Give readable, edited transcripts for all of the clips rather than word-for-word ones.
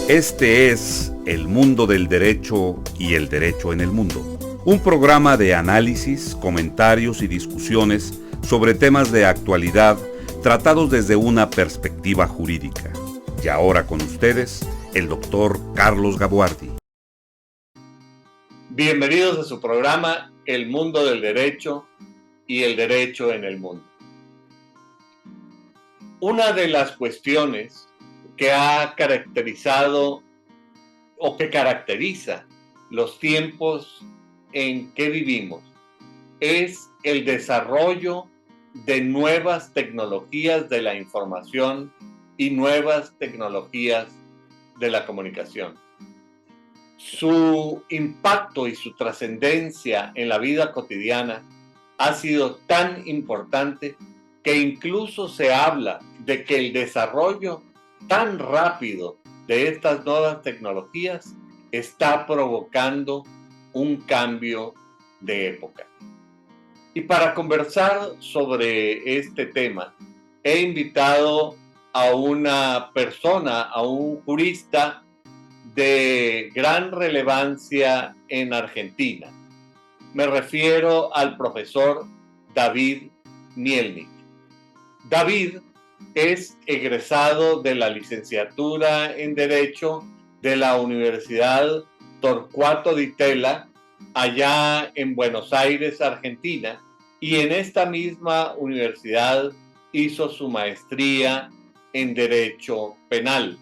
Este es El Mundo del Derecho y el Derecho en el Mundo, un programa de análisis, comentarios y discusiones sobre temas de actualidad tratados desde una perspectiva jurídica. Y ahora con ustedes, el doctor Carlos Gabuardi. Bienvenidos a su programa El Mundo del Derecho y el Derecho en el Mundo. Una de las cuestiones que ha caracterizado o que caracteriza los tiempos en que vivimos es el desarrollo de nuevas tecnologías de la información y nuevas tecnologías de la comunicación. Su impacto y su trascendencia en la vida cotidiana ha sido tan importante que incluso se habla de que el desarrollo tan rápido de estas nuevas tecnologías está provocando un cambio de época. Y para conversar sobre este tema, he invitado a una persona, a un jurista de gran relevancia en Argentina. Me refiero al profesor David Mielnik. David es egresado de la licenciatura en Derecho de la Universidad Torcuato Di Tella, allá en Buenos Aires, Argentina, y en esta misma universidad hizo su maestría en Derecho Penal,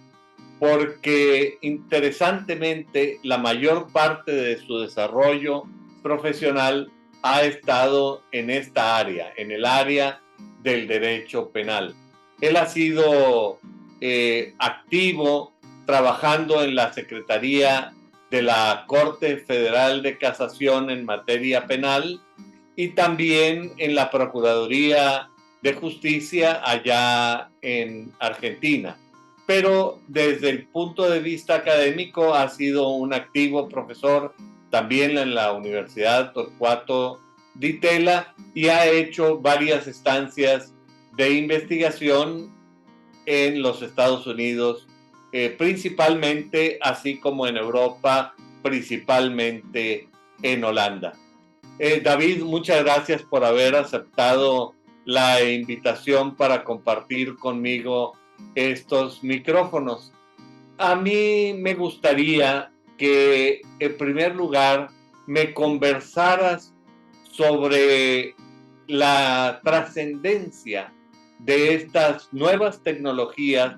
porque interesantemente la mayor parte de su desarrollo profesional ha estado en esta área, en el área del derecho penal. Él ha sido activo trabajando en la Secretaría de la Corte Federal de Casación en materia penal y también en la Procuraduría de Justicia allá en Argentina. Pero desde el punto de vista académico ha sido un activo profesor también en la Universidad Torcuato Di Tella y ha hecho varias estancias de investigación en los Estados Unidos, principalmente, así como en Europa, principalmente en Holanda. David, muchas gracias por haber aceptado la invitación para compartir conmigo estos micrófonos. A mí me gustaría que, en primer lugar, me conversaras sobre la trascendencia de estas nuevas tecnologías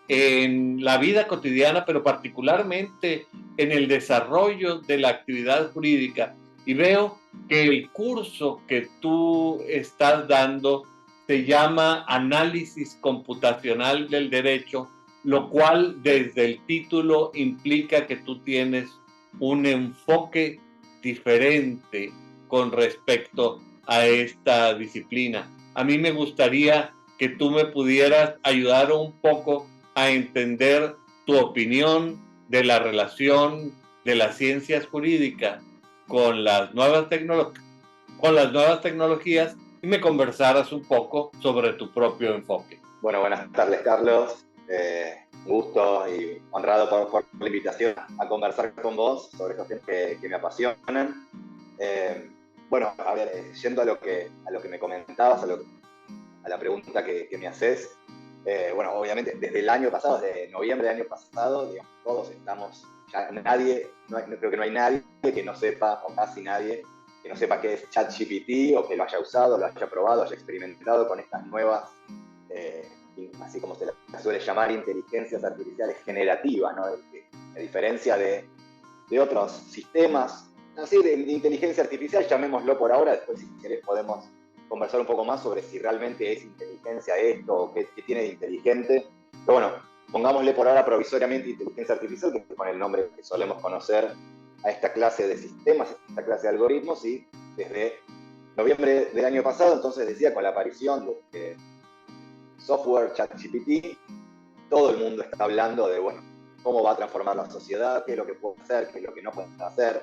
en la vida cotidiana, pero particularmente en el desarrollo de la actividad jurídica. Y veo que el curso que tú estás dando se llama Análisis Computacional del Derecho, lo cual desde el título implica que tú tienes un enfoque diferente con respecto a esta disciplina. A mí me gustaría que tú me pudieras ayudar un poco a entender tu opinión de la relación de las ciencias jurídicas con las nuevas tecnologías y me conversaras un poco sobre tu propio enfoque. Bueno, buenas tardes, Carlos. Un gusto y honrado por la invitación a conversar con vos sobre estos temas que me apasionan. Bueno, a ver, yendo a lo que me comentabas, a la pregunta que me haces, bueno, obviamente desde el año pasado, desde noviembre del año pasado, digamos, todos estamos, ya creo que no hay nadie que no sepa, o casi nadie, que no sepa qué es ChatGPT o que lo haya usado, lo haya probado, haya experimentado con estas nuevas, así como se las suele llamar, inteligencias artificiales generativas, ¿no? A diferencia de otros sistemas, así de inteligencia artificial, llamémoslo por ahora, después si querés podemos conversar un poco más sobre si realmente es inteligencia esto o qué tiene de inteligente. Pero bueno, pongámosle por ahora provisoriamente inteligencia artificial, que es con el nombre que solemos conocer a esta clase de sistemas, a esta clase de algoritmos, y desde noviembre del año pasado, entonces decía, con la aparición de software ChatGPT, todo el mundo está hablando de, bueno, cómo va a transformar la sociedad, qué es lo que puede hacer, qué es lo que no puede hacer,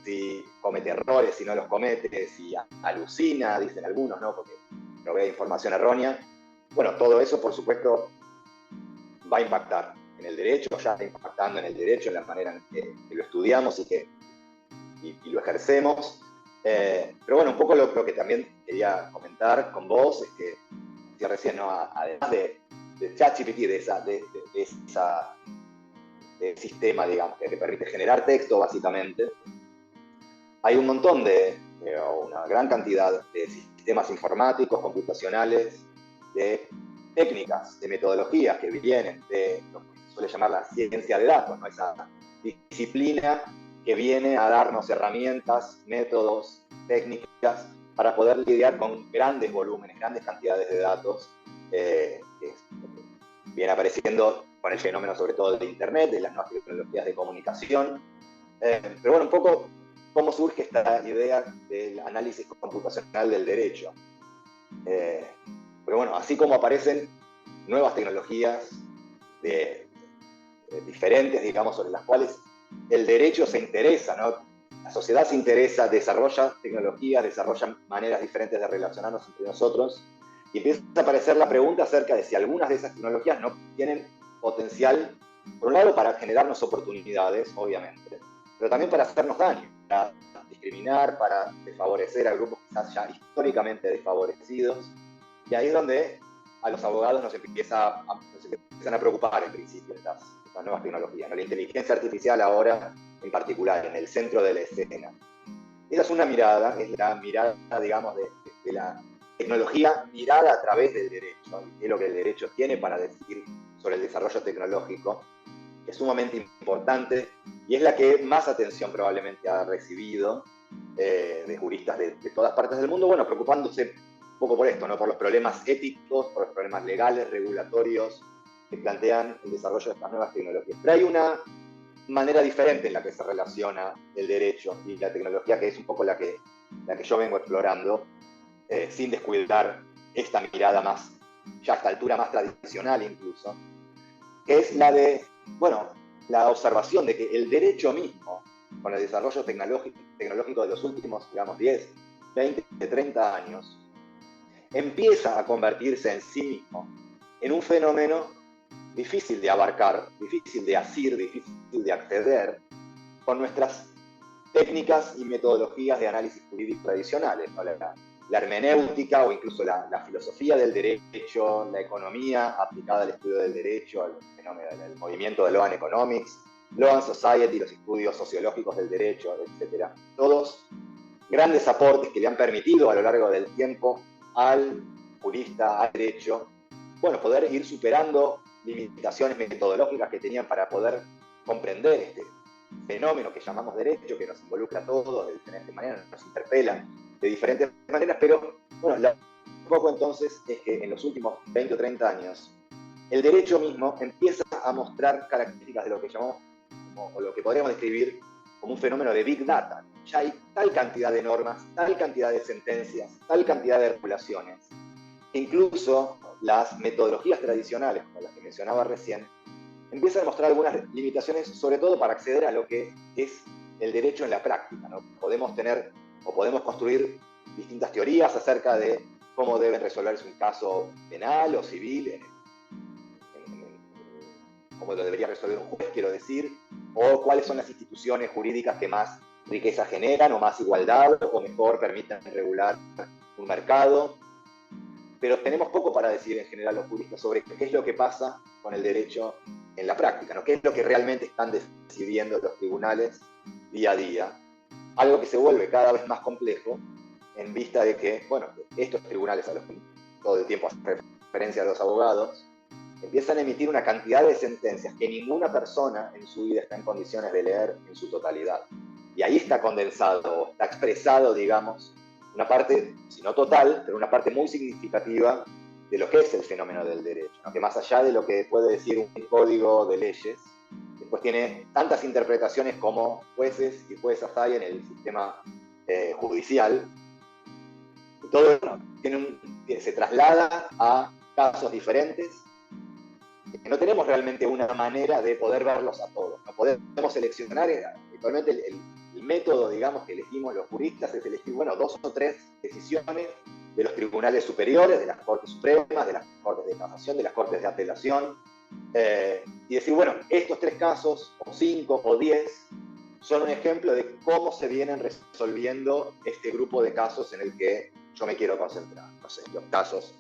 si comete errores, si no los comete, si alucina, dicen algunos, ¿no? Porque provee información errónea. Bueno, todo eso, por supuesto, va a impactar en el derecho, ya está impactando en el derecho, en la manera en que lo estudiamos y lo ejercemos. Pero bueno, un poco lo que también quería comentar con vos es que, decía recién, ¿no? Además de ChatGPT, de ese sistema, digamos, que te permite generar texto, básicamente, hay un montón una gran cantidad de sistemas informáticos, computacionales, de técnicas, de metodologías que vienen de lo que se suele llamar la ciencia de datos, ¿no? Esa disciplina que viene a darnos herramientas, métodos, técnicas para poder lidiar con grandes volúmenes, grandes cantidades de datos que viene apareciendo con el fenómeno sobre todo de Internet, de las nuevas tecnologías de comunicación. Pero bueno, un poco cómo surge esta idea del análisis computacional del derecho. Pero bueno, así como aparecen nuevas tecnologías diferentes, digamos, sobre las cuales el derecho se interesa, ¿no? La sociedad se interesa, desarrolla tecnologías, desarrolla maneras diferentes de relacionarnos entre nosotros, y empieza a aparecer la pregunta acerca de si algunas de esas tecnologías no tienen potencial, por un lado, para generarnos oportunidades, obviamente, pero también para hacernos daño, para discriminar, para desfavorecer a grupos quizás ya históricamente desfavorecidos. Y ahí es donde a los abogados nos empiezan a preocupar, en principio, estas nuevas tecnologías, ¿no? La inteligencia artificial ahora, en particular, en el centro de la escena. Esa es una mirada, es la mirada, digamos, de la tecnología mirada a través del derecho, y es lo que el derecho tiene para decir sobre el desarrollo tecnológico, que es sumamente importante, y es la que más atención probablemente ha recibido de juristas de todas partes del mundo, bueno, preocupándose un poco por esto, ¿no? Por los problemas éticos, por los problemas legales, regulatorios, que plantean el desarrollo de estas nuevas tecnologías. Pero hay una manera diferente en la que se relaciona el derecho y la tecnología, que es un poco la que yo vengo explorando, sin descuidar esta mirada más, ya a esta altura más tradicional incluso, que es la de, bueno, la observación de que el derecho mismo, con el desarrollo tecnológico de los últimos, digamos, 10, 20, 30 años, empieza a convertirse en sí mismo en un fenómeno difícil de abarcar, difícil de asir, difícil de acceder con nuestras técnicas y metodologías de análisis jurídico tradicionales, ¿no? La hermenéutica o incluso la filosofía del derecho, la economía aplicada al estudio del derecho, al fenómeno del movimiento de Law and Economics, Law and Society, los estudios sociológicos del derecho, etc. Todos grandes aportes que le han permitido a lo largo del tiempo al jurista, al derecho, bueno, poder ir superando limitaciones metodológicas que tenían para poder comprender este fenómeno que llamamos derecho, que nos involucra a todos de diferentes maneras, nos interpela de diferentes maneras, pero bueno, un poco entonces es que en los últimos 20 o 30 años el derecho mismo empieza a mostrar características de lo que llamamos, o lo que podríamos describir como un fenómeno de Big Data. Ya hay tal cantidad de normas, tal cantidad de sentencias, tal cantidad de regulaciones, que incluso las metodologías tradicionales, como las que mencionaba recién, empiezan a mostrar algunas limitaciones, sobre todo para acceder a lo que es el derecho en la práctica, ¿no? Podemos tener o podemos construir distintas teorías acerca de cómo debe resolverse un caso penal o civil, cómo lo debería resolver un juez, quiero decir, o cuáles son las instituciones jurídicas que más riqueza generan, o más igualdad, o mejor permitan regular un mercado. Pero tenemos poco para decir en general los juristas sobre qué es lo que pasa con el derecho en la práctica, ¿no? ¿Qué es lo que realmente están decidiendo los tribunales día a día? Algo que se vuelve cada vez más complejo en vista de que, bueno, estos tribunales a los que todo el tiempo hace referencia a los abogados, empiezan a emitir una cantidad de sentencias que ninguna persona en su vida está en condiciones de leer en su totalidad. Y ahí está condensado, está expresado, digamos, una parte, si no total, pero una parte muy significativa de lo que es el fenómeno del derecho, ¿no? Que más allá de lo que puede decir un código de leyes, después tiene tantas interpretaciones como jueces y juezas hay en el sistema judicial. Y todo eso se traslada a casos diferentes, que no tenemos realmente una manera de poder verlos a todos. No podemos seleccionar, actualmente el método, digamos, que elegimos los juristas es elegir, bueno, 2 o 3 decisiones de los tribunales superiores, de las Cortes Supremas, de las Cortes de Casación, de las Cortes de Apelación, y decir, bueno, estos 3 casos, o 5, o 10, son un ejemplo de cómo se vienen resolviendo este grupo de casos en el que yo me quiero concentrar. No sé, los casos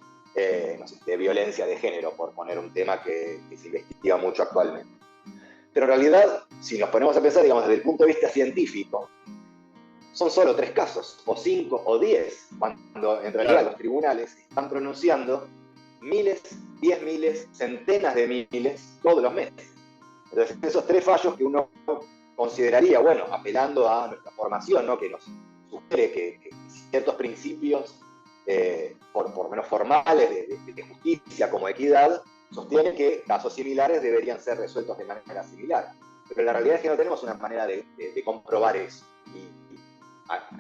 no sé, de violencia de género, por poner un tema que se investiga mucho actualmente. Pero en realidad, si nos ponemos a pensar, digamos, desde el punto de vista científico, son solo 3 casos, o 5, o 10, cuando en realidad los tribunales están pronunciando miles, 10 miles, centenas de miles todos los meses. Entonces, esos 3 fallos que uno consideraría, bueno, apelando a nuestra formación, ¿no?, que nos sugiere que ciertos principios, por lo menos formales, de justicia como equidad, sostienen que casos similares deberían ser resueltos de manera similar. Pero la realidad es que no tenemos una manera de comprobar eso.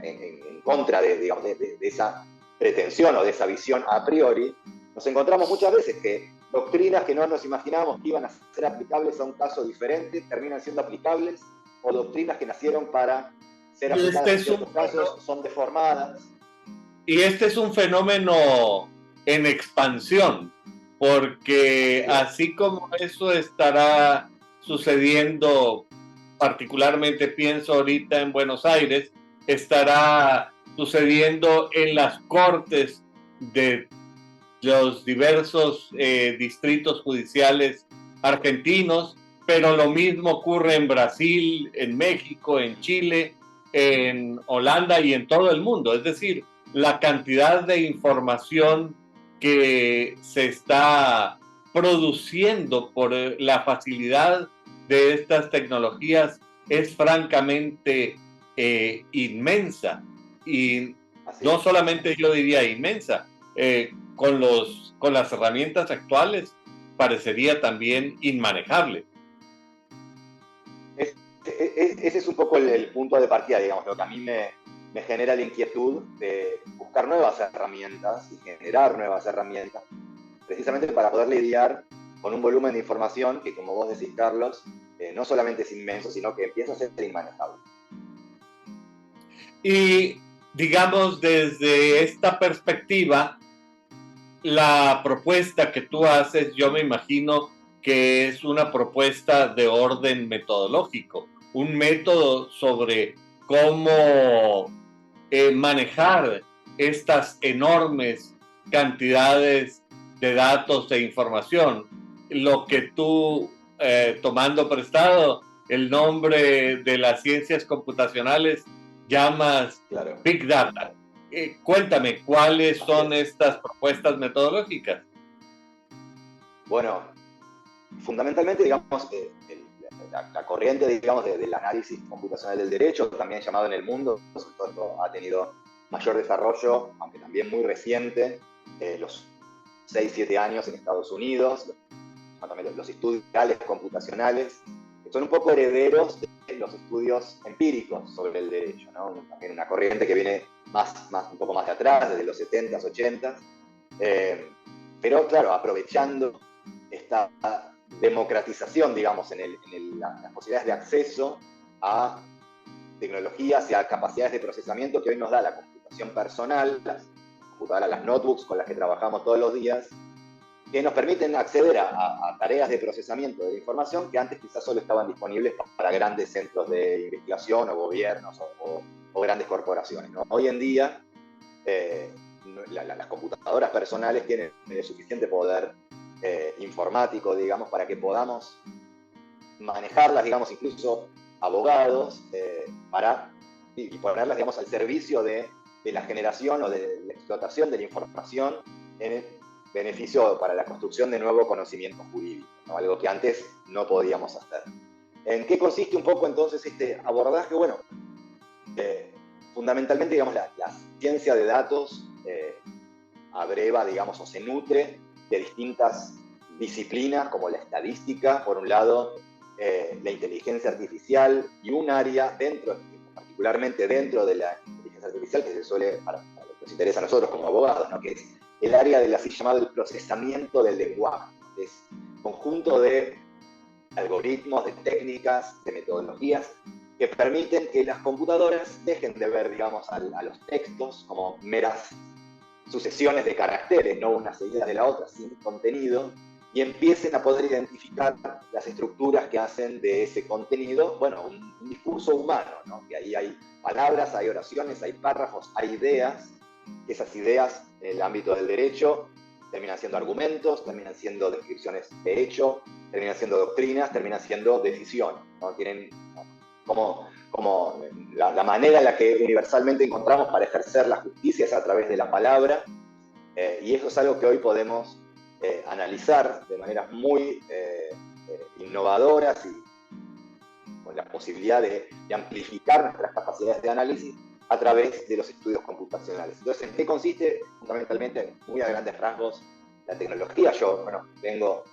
En contra digamos, de esa pretensión o de esa visión a priori, nos encontramos muchas veces que doctrinas que no nos imaginábamos que iban a ser aplicables a un caso diferente terminan siendo aplicables, o doctrinas que nacieron para ser aplicadas en ciertos casos son deformadas. Y este es un fenómeno en expansión, porque así como eso estará sucediendo, particularmente pienso ahorita en Buenos Aires, estará sucediendo en las cortes de los diversos distritos judiciales argentinos, pero lo mismo ocurre en Brasil, en México, en Chile, en Holanda y en todo el mundo. Es decir, la cantidad de información que se está produciendo por la facilidad de estas tecnologías es francamente inmensa. Y no solamente yo diría inmensa, con las herramientas actuales parecería también inmanejable. Ese es un poco el punto de partida, digamos, lo que a mí me genera la inquietud de buscar nuevas herramientas y generar nuevas herramientas, precisamente para poder lidiar con un volumen de información que, como vos decís, Carlos, no solamente es inmenso, sino que empieza a ser inmanejable. Y, digamos, desde esta perspectiva, la propuesta que tú haces, yo me imagino que es una propuesta de orden metodológico, un método sobre cómo manejar estas enormes cantidades de datos e información. Lo que tú, tomando prestado el nombre de las ciencias computacionales, llamas Big Data. Cuéntame, ¿cuáles son estas propuestas metodológicas? Bueno, fundamentalmente, digamos, la corriente, digamos, del análisis computacional del derecho, también llamado en el mundo, ha tenido mayor desarrollo, aunque también muy reciente, los 6-7 años en Estados Unidos, los estudios computacionales, que son un poco herederos de los estudios empíricos sobre el derecho, ¿no? También una corriente que viene un poco más de atrás, desde los 70s, 80s, pero claro, aprovechando esta democratización, digamos, en las posibilidades de acceso a tecnologías y a capacidades de procesamiento que hoy nos da la computación personal, las computadoras, las notebooks con las que trabajamos todos los días, que nos permiten acceder a tareas de procesamiento de la información que antes quizás solo estaban disponibles para grandes centros de investigación o gobiernos o grandes corporaciones, ¿no? Hoy en día las computadoras personales tienen el suficiente poder informático, digamos, para que podamos manejarlas, digamos, incluso abogados, y ponerlas, digamos, al servicio de la generación o de la explotación de la información en beneficio para la construcción de nuevo conocimiento jurídico, ¿no? Algo que antes no podíamos hacer. ¿En qué consiste un poco entonces este abordaje? Bueno, fundamentalmente, digamos, la ciencia de datos abreva, digamos, o se nutre de distintas disciplinas como la estadística, por un lado, la inteligencia artificial, y un área particularmente dentro de la inteligencia artificial que se suele, para lo que nos interesa a nosotros como abogados, ¿no?, que es el área del así llamado el procesamiento del lenguaje, ¿no?, que es un conjunto de algoritmos, de técnicas, de metodologías que permiten que las computadoras dejen de ver, digamos, a los textos como meras sucesiones de caracteres, no una seguida de la otra, sin contenido, y empiecen a poder identificar las estructuras que hacen de ese contenido, bueno, un discurso humano, ¿no? Que ahí hay palabras, hay oraciones, hay párrafos, hay ideas, que esas ideas en el ámbito del derecho terminan siendo argumentos, terminan siendo descripciones de hecho, terminan siendo doctrinas, terminan siendo decisiones, ¿no? Tienen como la manera en la que universalmente encontramos para ejercer la justicia es a través de la palabra, y eso es algo que hoy podemos analizar de maneras muy innovadoras y con la posibilidad de amplificar nuestras capacidades de análisis a través de los estudios computacionales. Entonces, ¿en qué consiste? Fundamentalmente, muy a grandes rasgos, la tecnología. Yo, bueno, vengo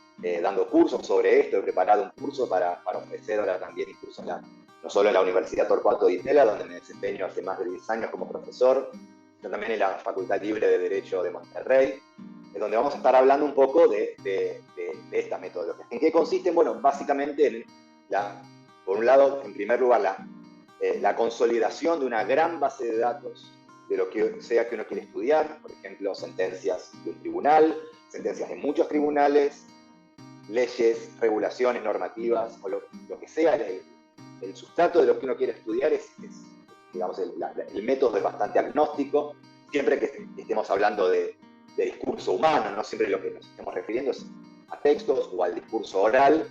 dando cursos sobre esto, he preparado un curso para ofrecer ahora también, incluso no solo en la Universidad Torcuato Di Tella, donde me desempeño hace más de 10 años como profesor, sino también en la Facultad Libre de Derecho de Monterrey, donde vamos a estar hablando un poco de estas metodologías. ¿En qué consisten? Bueno, básicamente por un lado, en primer lugar, la consolidación de una gran base de datos de lo que sea que uno quiere estudiar, por ejemplo, sentencias de un tribunal, sentencias de muchos tribunales, leyes, regulaciones, normativas, o lo que sea. El sustrato de lo que uno quiere estudiar digamos, el método es bastante agnóstico, siempre que estemos hablando de discurso humano, no siempre lo que nos estemos refiriendo es a textos o al discurso oral.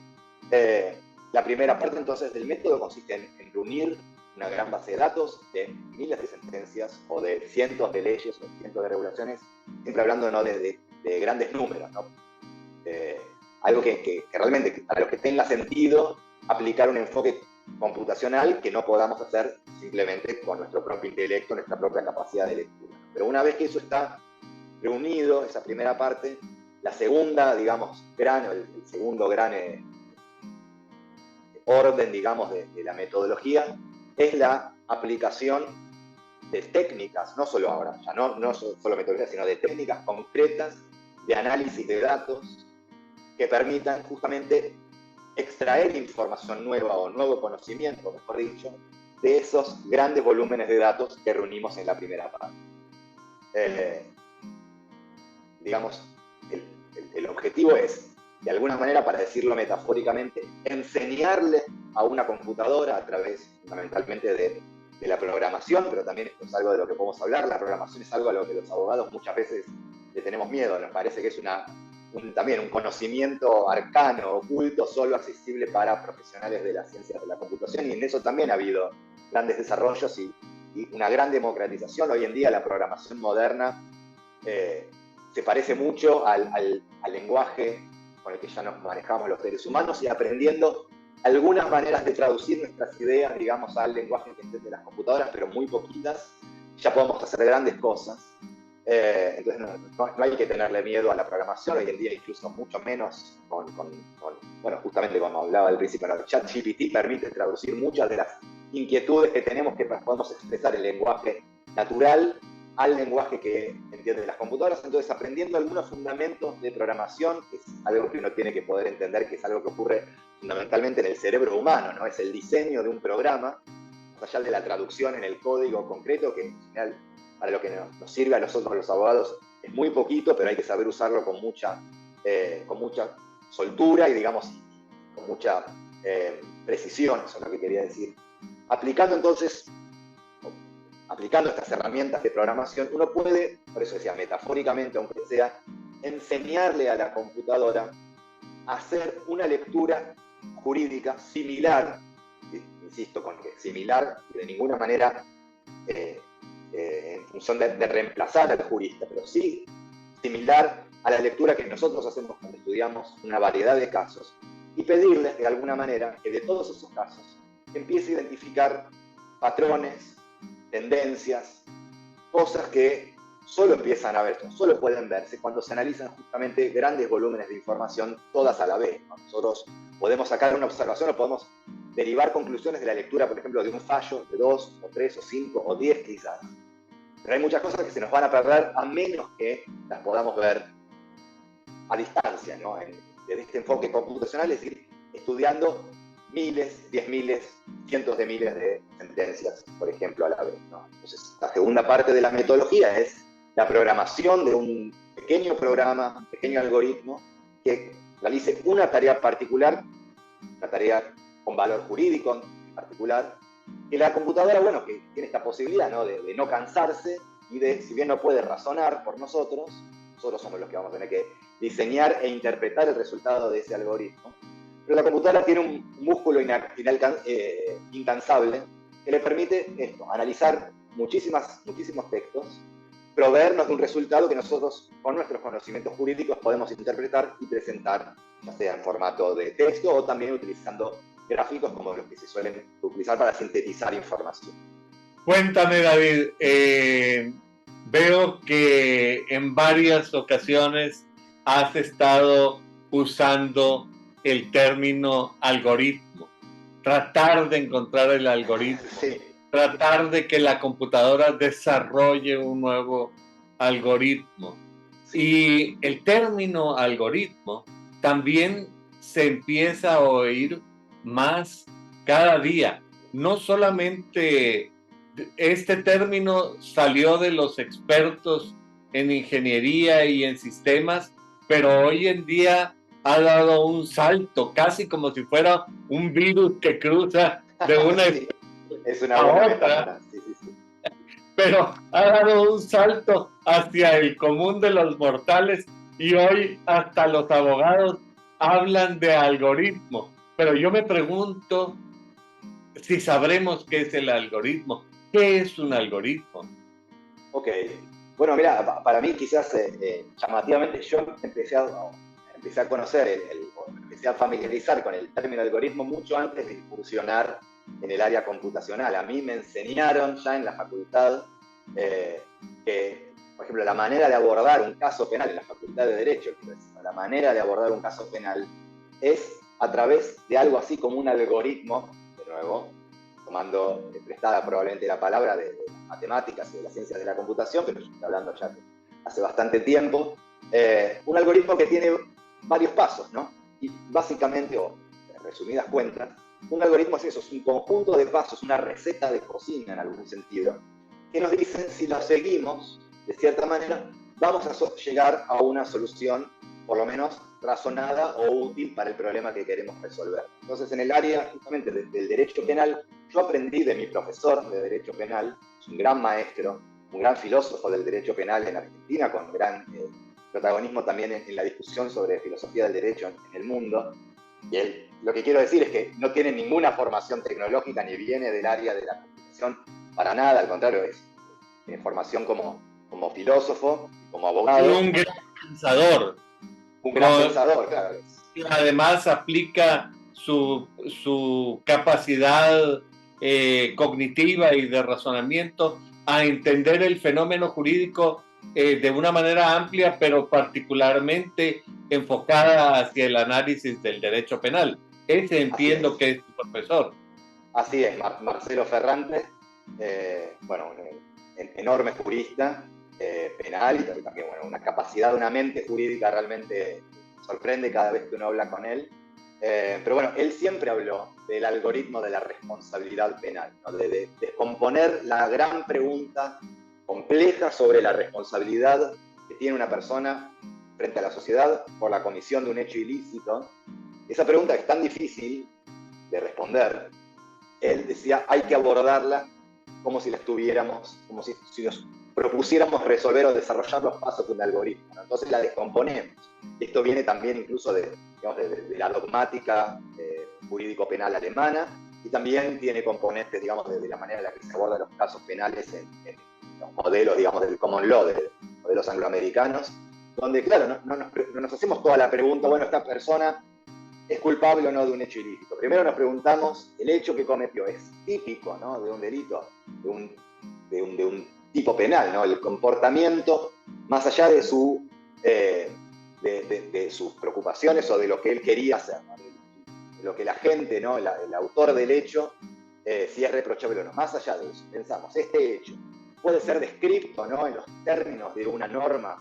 La primera parte entonces del método consiste en reunir una gran base de datos de miles de sentencias o de cientos de leyes o cientos de regulaciones, siempre hablando, ¿no?, de grandes números, ¿no? Algo que realmente, para lo que tenga sentido, aplicar un enfoque computacional que no podamos hacer simplemente con nuestro propio intelecto, nuestra propia capacidad de lectura. Pero una vez que eso está reunido, esa primera parte, la segunda, digamos, el segundo gran orden, digamos, de la metodología es la aplicación de técnicas, no solo ahora, ya no solo metodologías, sino de técnicas concretas de análisis de datos que permitan justamente extraer información nueva o nuevo conocimiento, mejor dicho, de esos grandes volúmenes de datos que reunimos en la primera parte. Digamos, el objetivo es, de alguna manera, para decirlo metafóricamente, enseñarle a una computadora a través fundamentalmente de la programación, pero también esto es algo de lo que podemos hablar. La programación es algo a lo que los abogados muchas veces le tenemos miedo, nos parece que es también un conocimiento arcano, oculto, solo accesible para profesionales de las ciencias de la computación, y en eso también ha habido grandes desarrollos y una gran democratización. Hoy en día la programación moderna se parece mucho al lenguaje con el que ya nos manejamos los seres humanos, y aprendiendo algunas maneras de traducir nuestras ideas, digamos, al lenguaje que entienden las computadoras, pero muy poquitas, ya podemos hacer grandes cosas. Entonces no hay que tenerle miedo a la programación. Hoy en día incluso mucho menos bueno, justamente como hablaba al principio, el ChatGPT permite traducir muchas de las inquietudes que tenemos, que podemos expresar en lenguaje natural al lenguaje que entienden las computadoras. Entonces, aprendiendo algunos fundamentos de programación, que es algo que uno tiene que poder entender, que es algo que ocurre fundamentalmente en el cerebro humano, ¿no? Es el diseño de un programa, más allá de la traducción en el código concreto, que en general, para lo que nos sirve a nosotros los abogados, es muy poquito, pero hay que saber usarlo con mucha soltura y, digamos, con mucha precisión. Eso es lo que quería decir. Aplicando estas herramientas de programación, uno puede, por eso decía metafóricamente, aunque sea, enseñarle a la computadora a hacer una lectura jurídica similar, insisto con que similar, de ninguna manera en función de reemplazar al jurista, pero sí similar a la lectura que nosotros hacemos cuando estudiamos una variedad de casos, y pedirles de alguna manera que de todos esos casos empiece a identificar patrones, tendencias, cosas que solo empiezan a verse, solo pueden verse cuando se analizan justamente grandes volúmenes de información todas a la vez, ¿no? Nosotros podemos sacar una observación o podemos derivar conclusiones de la lectura, por ejemplo, de un fallo de 2 o 3 o 5 o 10 quizás. Pero hay muchas cosas que se nos van a perder a menos que las podamos ver a distancia, ¿no? Desde este enfoque computacional, es decir, estudiando miles, 10.000, cientos de miles de sentencias, por ejemplo, a la vez, ¿no? Entonces, la segunda parte de la metodología es la programación de un pequeño programa, un pequeño algoritmo que realice una tarea particular, una tarea con valor jurídico en particular, que la computadora, bueno, que tiene esta posibilidad, ¿no? de no cansarse y de, si bien no puede razonar por nosotros somos los que vamos a tener que diseñar e interpretar el resultado de ese algoritmo. Pero la computadora tiene un músculo incansable que le permite esto, analizar muchísimos textos, proveernos de un resultado que nosotros, con nuestros conocimientos jurídicos, podemos interpretar y presentar, ya sea en formato de texto o también utilizando gráficos como los que se suelen utilizar para sintetizar información. Cuéntame, David, veo que en varias ocasiones has estado usando el término algoritmo, tratar de encontrar el algoritmo, sí. Tratar de que la computadora desarrolle un nuevo algoritmo. Y el término algoritmo también se empieza a oír más cada día. No solamente este término salió de los expertos en ingeniería y en sistemas, pero hoy en día ha dado un salto, casi como si fuera un virus que cruza de una sí, es una buena metáfora. Sí. Pero ha dado un salto hacia el común de los mortales y hoy hasta los abogados hablan de algoritmo. Pero yo me pregunto si sabremos qué es el algoritmo. ¿Qué es un algoritmo? Ok. Bueno, mira, para mí quizás llamativamente yo empecé a conocer, empecé a familiarizar con el término algoritmo mucho antes de incursionar en el área computacional. A mí me enseñaron ya en la facultad que, por ejemplo, la manera de abordar un caso penal en la Facultad de Derecho, la manera de abordar un caso penal es a través de algo así como un algoritmo, de nuevo, tomando prestada probablemente la palabra de matemáticas y de las ciencias de la computación, pero yo estoy hablando ya de hace bastante tiempo, un algoritmo que tiene varios pasos, ¿no? Y básicamente, o en resumidas cuentas, un algoritmo es eso, es un conjunto de pasos, una receta de cocina en algún sentido, que nos dicen si lo seguimos, de cierta manera, vamos a llegar a una solución, por lo menos razonada o útil para el problema que queremos resolver. Entonces, en el área justamente del derecho penal, yo aprendí de mi profesor de derecho penal, es un gran maestro, un gran filósofo del derecho penal en Argentina, con gran protagonismo también en la discusión sobre filosofía del derecho en el mundo. Y él, lo que quiero decir es que no tiene ninguna formación tecnológica ni viene del área de la computación para nada, al contrario, tiene formación como filósofo, como abogado. Un gran pensador. Un gran pensador, claro. Y además aplica su capacidad cognitiva y de razonamiento a entender el fenómeno jurídico de una manera amplia, pero particularmente enfocada hacia el análisis del derecho penal. Ese entiendo que es tu profesor. Así es, Marcelo Ferrante, bueno, un enorme jurista penal y también bueno, una capacidad, una mente jurídica realmente sorprende cada vez que uno habla con él. Pero bueno, él siempre habló del algoritmo de la responsabilidad penal, ¿no? de descomponer la gran pregunta compleja sobre la responsabilidad que tiene una persona frente a la sociedad por la comisión de un hecho ilícito. Esa pregunta es tan difícil de responder. Él decía, hay que abordarla como si la estuviéramos, como si nos propusiéramos resolver o desarrollar los pasos de un algoritmo, ¿no? Entonces la descomponemos. Esto viene también incluso de la dogmática jurídico-penal alemana y también tiene componentes, digamos, de la manera en la que se abordan los casos penales en los modelos, digamos, del common law, de modelos angloamericanos, donde, claro, no nos hacemos toda la pregunta, bueno, esta persona es culpable o no de un hecho ilícito. Primero nos preguntamos, ¿el hecho que cometió es típico, ¿no? de un delito, de un tipo penal, ¿no? El comportamiento, más allá de sus preocupaciones o de lo que él quería hacer, ¿no? De lo que la gente, ¿no? el autor del hecho, si es reprochable o no. Más allá de eso, pensamos, este hecho puede ser descrito, ¿no? en los términos de una norma,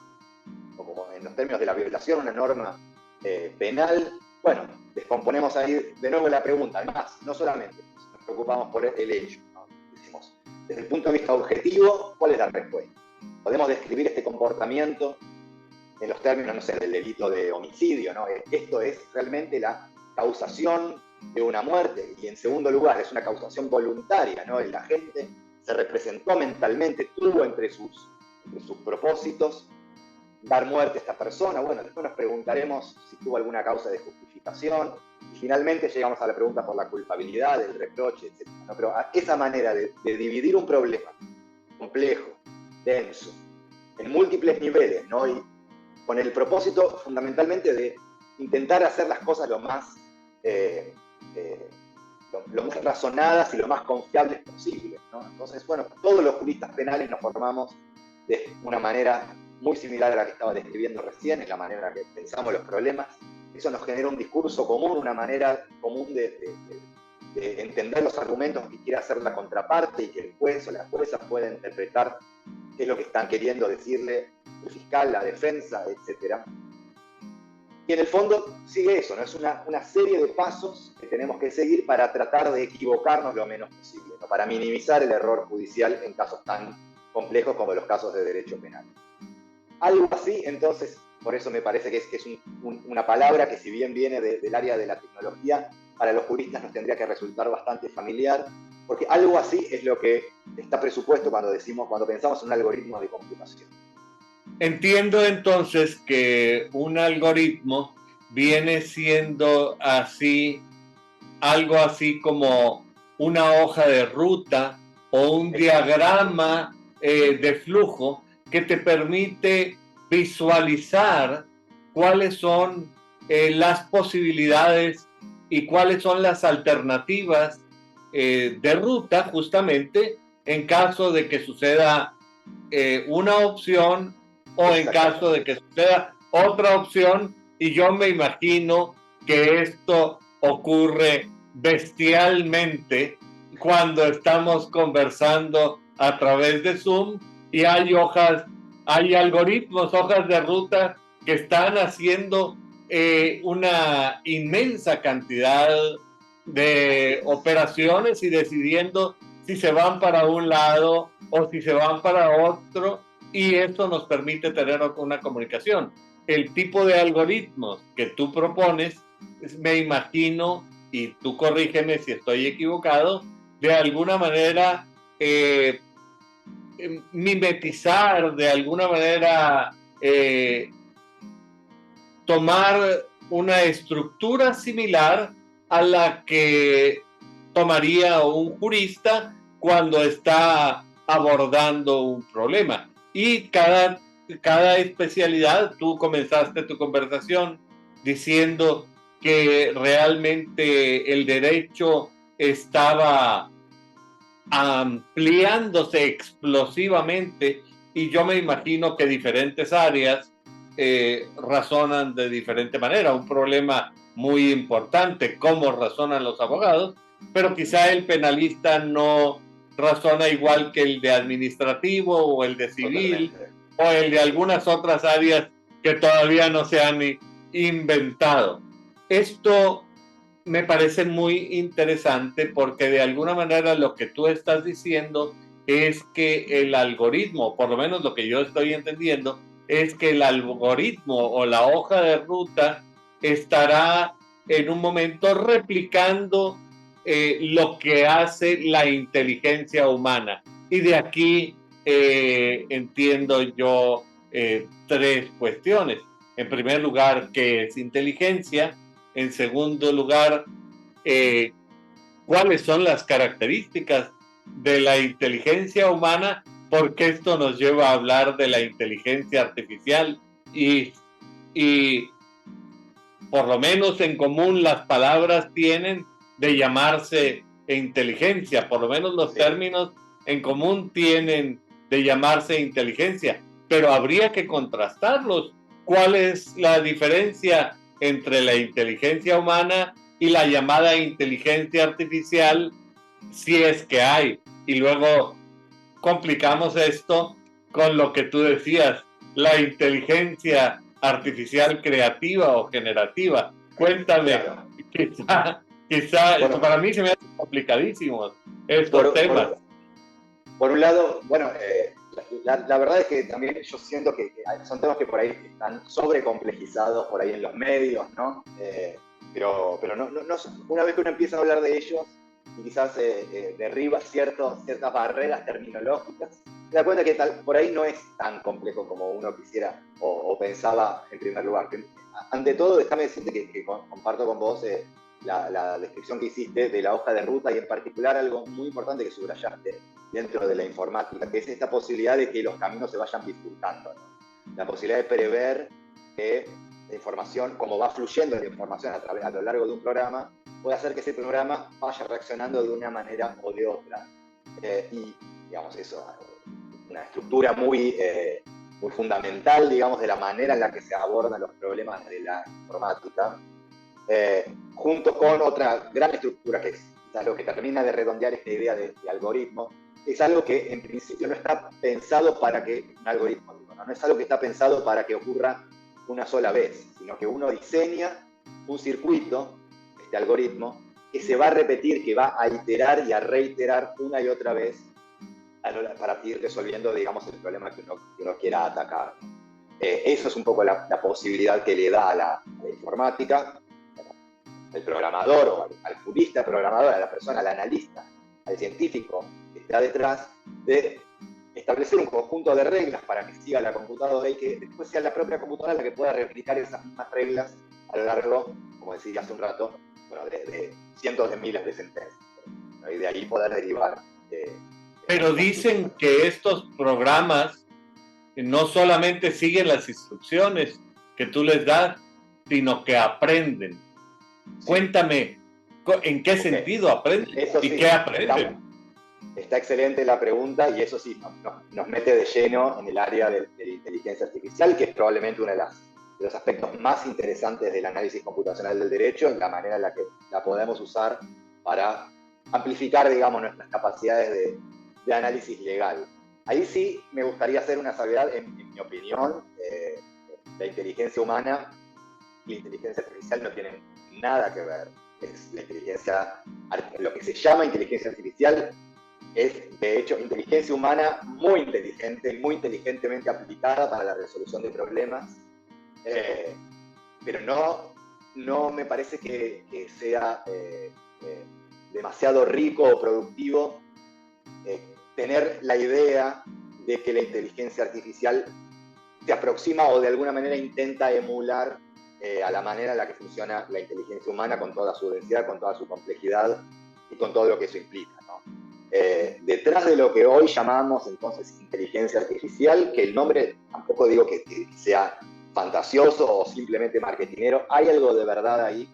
o como en los términos de la violación, una norma penal. Bueno, descomponemos ahí de nuevo la pregunta. Además, no solamente nos preocupamos por el hecho, ¿no? Decimos, desde el punto de vista objetivo, ¿cuál es la respuesta? ¿Podemos describir este comportamiento en los términos, no sé, del delito de homicidio, ¿no? Esto es realmente la causación de una muerte, y en segundo lugar es una causación voluntaria, ¿no? El agente se representó mentalmente, tuvo entre sus propósitos dar muerte a esta persona. Bueno, después nos preguntaremos si tuvo alguna causa de justificación, y finalmente llegamos a la pregunta por la culpabilidad, el reproche, etc., ¿no? Pero esa manera de dividir un problema complejo, denso, en múltiples niveles, ¿no? Y con el propósito fundamentalmente de intentar hacer las cosas lo más razonadas y lo más confiables posible, ¿no? Entonces, bueno, todos los juristas penales nos formamos de una manera muy similar a la que estaba describiendo recién, es la manera en la que pensamos los problemas. Eso nos genera un discurso común, una manera común de entender los argumentos que quiere hacer la contraparte, y que el juez o la jueza pueda interpretar qué es lo que están queriendo decirle el fiscal, la defensa, etc. Y en el fondo sigue eso, ¿no? Es una serie de pasos que tenemos que seguir para tratar de equivocarnos lo menos posible, ¿no? Para minimizar el error judicial en casos tan complejos como los casos de derecho penal. Algo así, entonces, por eso me parece que es una palabra que, si bien viene del área de la tecnología, para los juristas nos tendría que resultar bastante familiar, porque algo así es lo que está presupuesto cuando pensamos en un algoritmo de computación. Entiendo entonces que un algoritmo viene siendo algo así como una hoja de ruta o un diagrama de flujo que te permite visualizar cuáles son las posibilidades y cuáles son las alternativas de ruta, justamente en caso de que suceda una opción o en caso de que suceda otra opción. Y yo me imagino que esto ocurre bestialmente cuando estamos conversando a través de Zoom y hay algoritmos, hojas de ruta que están haciendo una inmensa cantidad de operaciones y decidiendo si se van para un lado o si se van para otro, y esto nos permite tener una comunicación. El tipo de algoritmos que tú propones, me imagino, y tú corrígeme si estoy equivocado, de alguna manera mimetizar, de alguna manera tomar una estructura similar a la que tomaría un jurista cuando está abordando un problema. Y cada especialidad, tú comenzaste tu conversación diciendo que realmente el derecho estaba ampliándose explosivamente, y yo me imagino que diferentes áreas razonan de diferente manera. Un problema muy importante, cómo razonan los abogados, pero quizá el penalista no razona igual que el de administrativo o el de civil. Totalmente. O el de algunas otras áreas que todavía no se han inventado. Esto me parece muy interesante porque de alguna manera lo que tú estás diciendo es que el algoritmo, por lo menos lo que yo estoy entendiendo, es que el algoritmo o la hoja de ruta estará en un momento replicando lo que hace la inteligencia humana. Y de aquí entiendo yo tres cuestiones. En primer lugar, ¿qué es inteligencia? En segundo lugar, ¿cuáles son las características de la inteligencia humana? Porque esto nos lleva a hablar de la inteligencia artificial y por lo menos en común las palabras tienen de llamarse inteligencia, por lo menos los términos en común tienen de llamarse inteligencia, pero habría que contrastarlos. ¿Cuál es la diferencia entre la inteligencia humana y la llamada inteligencia artificial, si es que hay? Y luego complicamos esto con lo que tú decías, la inteligencia artificial creativa o generativa. Cuéntame, quizá bueno, para mí se me hacen complicadísimos estos temas. Por un lado, bueno, la verdad es que también yo siento que son temas que por ahí están sobrecomplejizados por ahí en los medios, ¿no? Pero no, una vez que uno empieza a hablar de ellos y quizás derriba ciertas barreras terminológicas, se da cuenta que por ahí no es tan complejo como uno quisiera o pensaba en primer lugar. Ante todo, déjame decirte que comparto con vos la descripción que hiciste de la hoja de ruta y en particular algo muy importante que subrayaste dentro de la informática, que es esta posibilidad de que los caminos se vayan bifurcando, ¿no? La posibilidad de prever que la información, como va fluyendo la información a lo largo de un programa, puede hacer que ese programa vaya reaccionando de una manera o de otra. Y, digamos, eso, una estructura muy fundamental, digamos, de la manera en la que se abordan los problemas de la informática, junto con otra gran estructura que es lo que termina de redondear esta idea de algoritmo. Es algo que en principio no está pensado para que un algoritmo, no es algo que está pensado para que ocurra una sola vez, sino que uno diseña un circuito, este algoritmo, que se va a repetir, que va a iterar y a reiterar una y otra vez para ir resolviendo, digamos, el problema que uno quiera atacar. Eso es un poco la posibilidad que le da a la informática, al programador o al jurista programador, a la persona, al analista, al científico que está detrás, de establecer un conjunto de reglas para que siga la computadora y que después sea la propia computadora la que pueda replicar esas mismas reglas a lo largo, como decía hace un rato, bueno, de cientos de miles de sentencias, ¿no? Y de ahí poder derivar. Pero dicen que estos programas no solamente siguen las instrucciones que tú les das, sino que aprenden. Sí. Cuéntame, ¿en qué sentido aprenden? Eso ¿Y sí, qué aprenden? Está excelente la pregunta y eso sí nos mete de lleno en el área de la inteligencia artificial, que es probablemente uno de los aspectos más interesantes del análisis computacional del derecho, en la manera en la que la podemos usar para amplificar, digamos, nuestras capacidades de análisis legal. Ahí sí me gustaría hacer una salvedad, en mi opinión, la inteligencia humana y la inteligencia artificial no tienen nada que ver. Es la inteligencia, lo que se llama inteligencia artificial es, de hecho, inteligencia humana muy inteligente, muy inteligentemente aplicada para la resolución de problemas, pero no me parece que sea demasiado rico o productivo tener la idea de que la inteligencia artificial se aproxima o de alguna manera intenta emular a la manera en la que funciona la inteligencia humana, con toda su densidad, con toda su complejidad y con todo lo que eso implica, ¿no? Detrás de lo que hoy llamamos entonces inteligencia artificial, que el nombre tampoco digo que sea fantasioso o simplemente marketinero, hay algo de verdad ahí,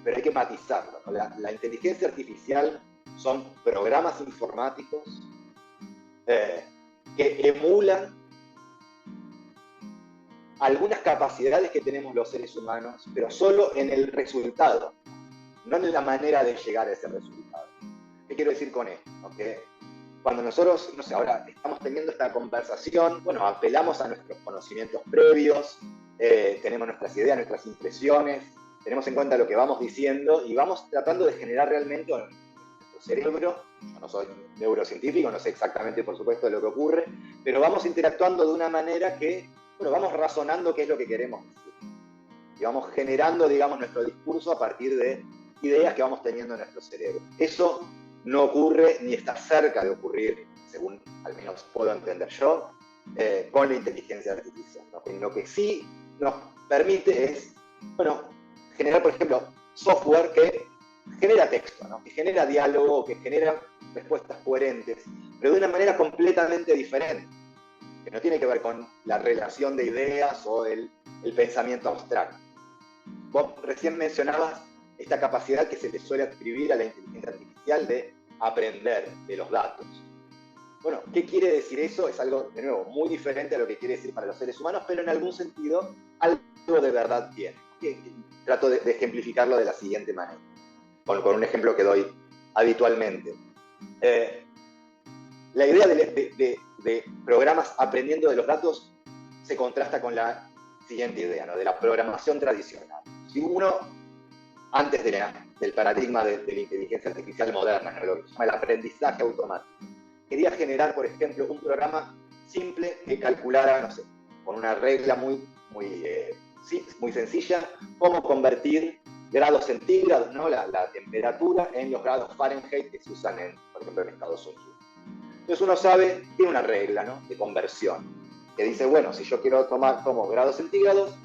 pero hay que matizarlo, ¿no? La inteligencia artificial son programas informáticos que emulan algunas capacidades que tenemos los seres humanos, pero solo en el resultado, no en la manera de llegar a ese resultado. ¿Qué quiero decir con esto? Que cuando nosotros, no sé, ahora estamos teniendo esta conversación, bueno, apelamos a nuestros conocimientos previos, tenemos nuestras ideas, nuestras impresiones, tenemos en cuenta lo que vamos diciendo y vamos tratando de generar realmente en nuestro cerebro. Yo no soy neurocientífico, no sé exactamente, por supuesto, de lo que ocurre, pero vamos interactuando de una manera que, bueno, vamos razonando qué es lo que queremos decir. Y vamos generando, digamos, nuestro discurso a partir de ideas que vamos teniendo en nuestro cerebro. Eso no ocurre ni está cerca de ocurrir, según al menos puedo entender yo, con la inteligencia artificial, ¿no? Lo que sí nos permite es, bueno, generar, por ejemplo, software que genera texto, ¿no? Que genera diálogo, que genera respuestas coherentes, pero de una manera completamente diferente, que no tiene que ver con la relación de ideas o el pensamiento abstracto. Vos recién mencionabas esta capacidad que se le suele atribuir a la inteligencia artificial de aprender de los datos. Bueno, ¿qué quiere decir eso? Es algo, de nuevo, muy diferente a lo que quiere decir para los seres humanos, pero en algún sentido algo de verdad tiene. Trato de ejemplificarlo de la siguiente manera, con un ejemplo que doy habitualmente. La idea de programas aprendiendo de los datos se contrasta con la siguiente idea, ¿no? De la programación tradicional. Si uno, antes del paradigma de la inteligencia artificial moderna, ¿no? Lo que se llama el aprendizaje automático, quería generar, por ejemplo, un programa simple que calculara, no sé, con una regla muy sencilla, cómo convertir grados centígrados, ¿no? la temperatura, en los grados Fahrenheit que se usan, por ejemplo, en Estados Unidos. Entonces uno sabe, tiene una regla, ¿no?, de conversión, que dice, bueno, si yo quiero tomo grados centígrados,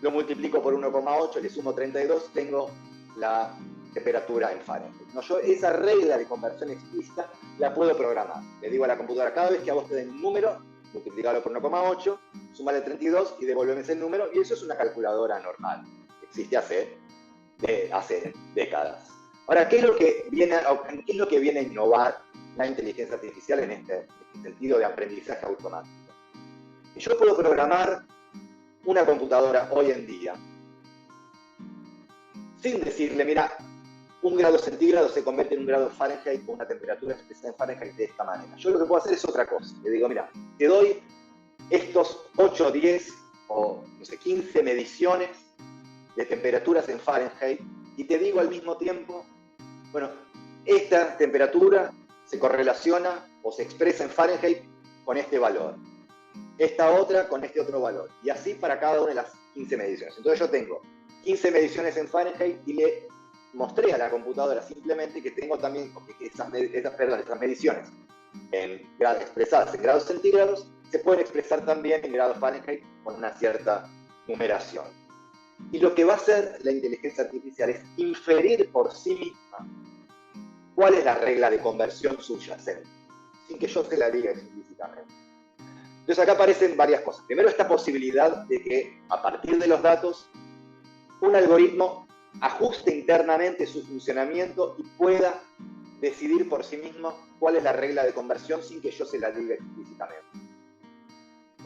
lo multiplico por 1,8, le sumo 32, tengo la temperatura en Fahrenheit. No, yo esa regla de conversión explícita la puedo programar. Le digo a la computadora, cada vez que a vos te den un número, multiplicarlo por 1,8, sumarle 32 y devolverme ese número, y eso es una calculadora normal. Existe hace décadas. Ahora, ¿qué es lo que viene a innovar la inteligencia artificial en este sentido de aprendizaje automático? Yo puedo programar una computadora hoy en día sin decirle, mira, un grado centígrado se convierte en un grado Fahrenheit con una temperatura expresada en Fahrenheit de esta manera. Yo lo que puedo hacer es otra cosa. Le digo, mira, te doy estos 8, 10 o no sé, 15 mediciones de temperaturas en Fahrenheit y te digo al mismo tiempo, bueno, esta temperatura se correlaciona o se expresa en Fahrenheit con este valor, esta otra con este otro valor, y así para cada una de las 15 mediciones. Entonces yo tengo 15 mediciones en Fahrenheit y le mostré a la computadora simplemente que tengo también esas mediciones expresadas en grados centígrados se pueden expresar también en grados Fahrenheit con una cierta numeración. Y lo que va a hacer la inteligencia artificial es inferir por sí misma cuál es la regla de conversión subyacente, sin que yo se la diga explícitamente. Entonces acá aparecen varias cosas. Primero, esta posibilidad de que a partir de los datos un algoritmo ajuste internamente su funcionamiento y pueda decidir por sí mismo cuál es la regla de conversión sin que yo se la diga explícitamente.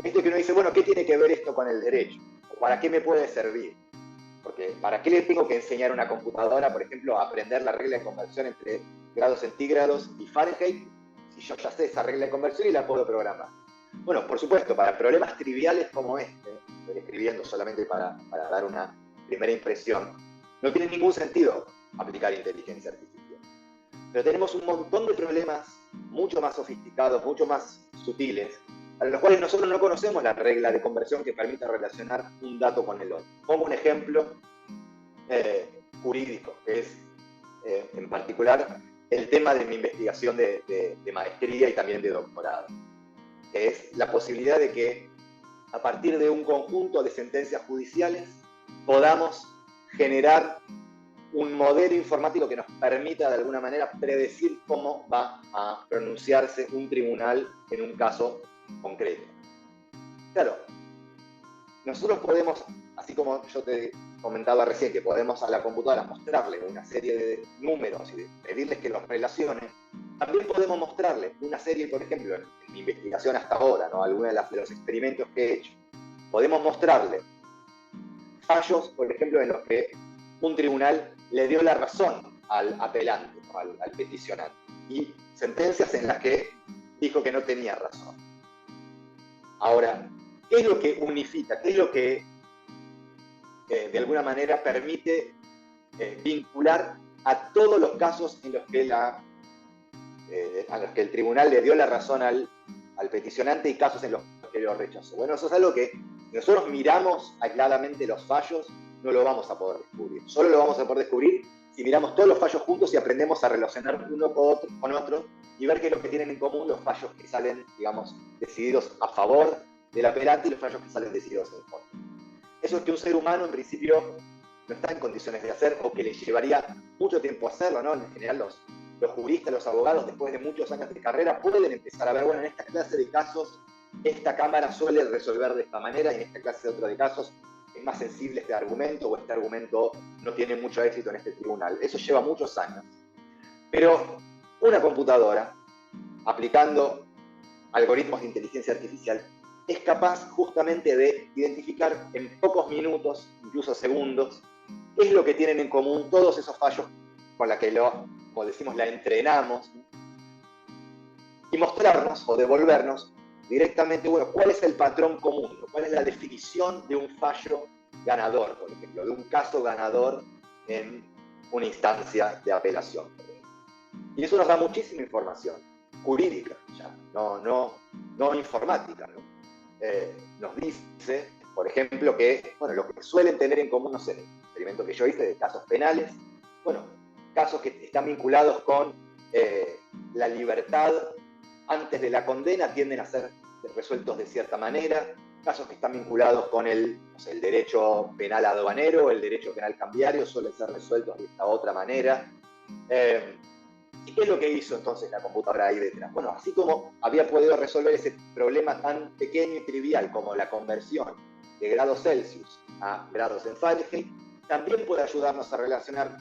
Esto que uno dice, bueno, ¿qué tiene que ver esto con el derecho? ¿O para qué me puede servir? Porque ¿para qué le tengo que enseñar a una computadora, por ejemplo, a aprender la regla de conversión entre grados centígrados y Fahrenheit si yo ya sé esa regla de conversión y la puedo programar? Bueno, por supuesto, para problemas triviales como este, estoy escribiendo solamente para dar una primera impresión, no tiene ningún sentido aplicar inteligencia artificial. Pero tenemos un montón de problemas mucho más sofisticados, mucho más sutiles, para los cuales nosotros no conocemos la regla de conversión que permita relacionar un dato con el otro. Pongo un ejemplo jurídico, que es en particular el tema de mi investigación de maestría y también de doctorado, que es la posibilidad de que a partir de un conjunto de sentencias judiciales podamos generar un modelo informático que nos permita de alguna manera predecir cómo va a pronunciarse un tribunal en un caso concreto. Claro, nosotros podemos, así como yo te comentaba recién, que podemos a la computadora mostrarle una serie de números y pedirles que los relacione, también podemos mostrarle una serie, por ejemplo, en mi investigación hasta ahora, ¿no?, algunos de los experimentos que he hecho, podemos mostrarle fallos, por ejemplo, en los que un tribunal le dio la razón al apelante, al peticionante, y sentencias en las que dijo que no tenía razón. Ahora, ¿qué es lo que unifica? ¿Qué es lo que de alguna manera permite vincular a todos los casos en los que el tribunal le dio la razón al peticionante y casos en los que lo rechazó? Bueno, eso es algo que si nosotros miramos aisladamente los fallos, no lo vamos a poder descubrir. Solo lo vamos a poder descubrir si miramos todos los fallos juntos y aprendemos a relacionar uno con otro y ver qué es lo que tienen en común los fallos que salen, digamos, decididos a favor del apelante y los fallos que salen decididos en contra. Eso es que un ser humano, en principio, no está en condiciones de hacer o que le llevaría mucho tiempo hacerlo, ¿no? En general, los juristas, los abogados, después de muchos años de carrera, pueden empezar a ver, bueno, en esta clase de casos, esta cámara suele resolver de esta manera y en esta clase de otro de casos es más sensible este argumento o este argumento no tiene mucho éxito en este tribunal. Eso lleva muchos años. Pero una computadora, aplicando algoritmos de inteligencia artificial, es capaz justamente de identificar en pocos minutos, incluso segundos, qué es lo que tienen en común todos esos fallos con la que como decimos, la entrenamos, y mostrarnos o devolvernos directamente, bueno, cuál es el patrón común, cuál es la definición de un fallo ganador, por ejemplo, de un caso ganador en una instancia de apelación. Y eso nos da muchísima información. jurídica, ya, no informática, ¿no? Nos dice, por ejemplo, que bueno, lo que suelen tener en común, no sé, el experimento que yo hice de casos penales, bueno, casos que están vinculados con la libertad antes de la condena tienden a ser resueltos de cierta manera, casos que están vinculados con el derecho penal aduanero, el derecho penal cambiario, suelen ser resueltos de esta otra manera. ¿Y qué es lo que hizo entonces la computadora ahí detrás? Bueno, así como había podido resolver ese problema tan pequeño y trivial como la conversión de grados Celsius a grados en Fahrenheit, también puede ayudarnos a relacionar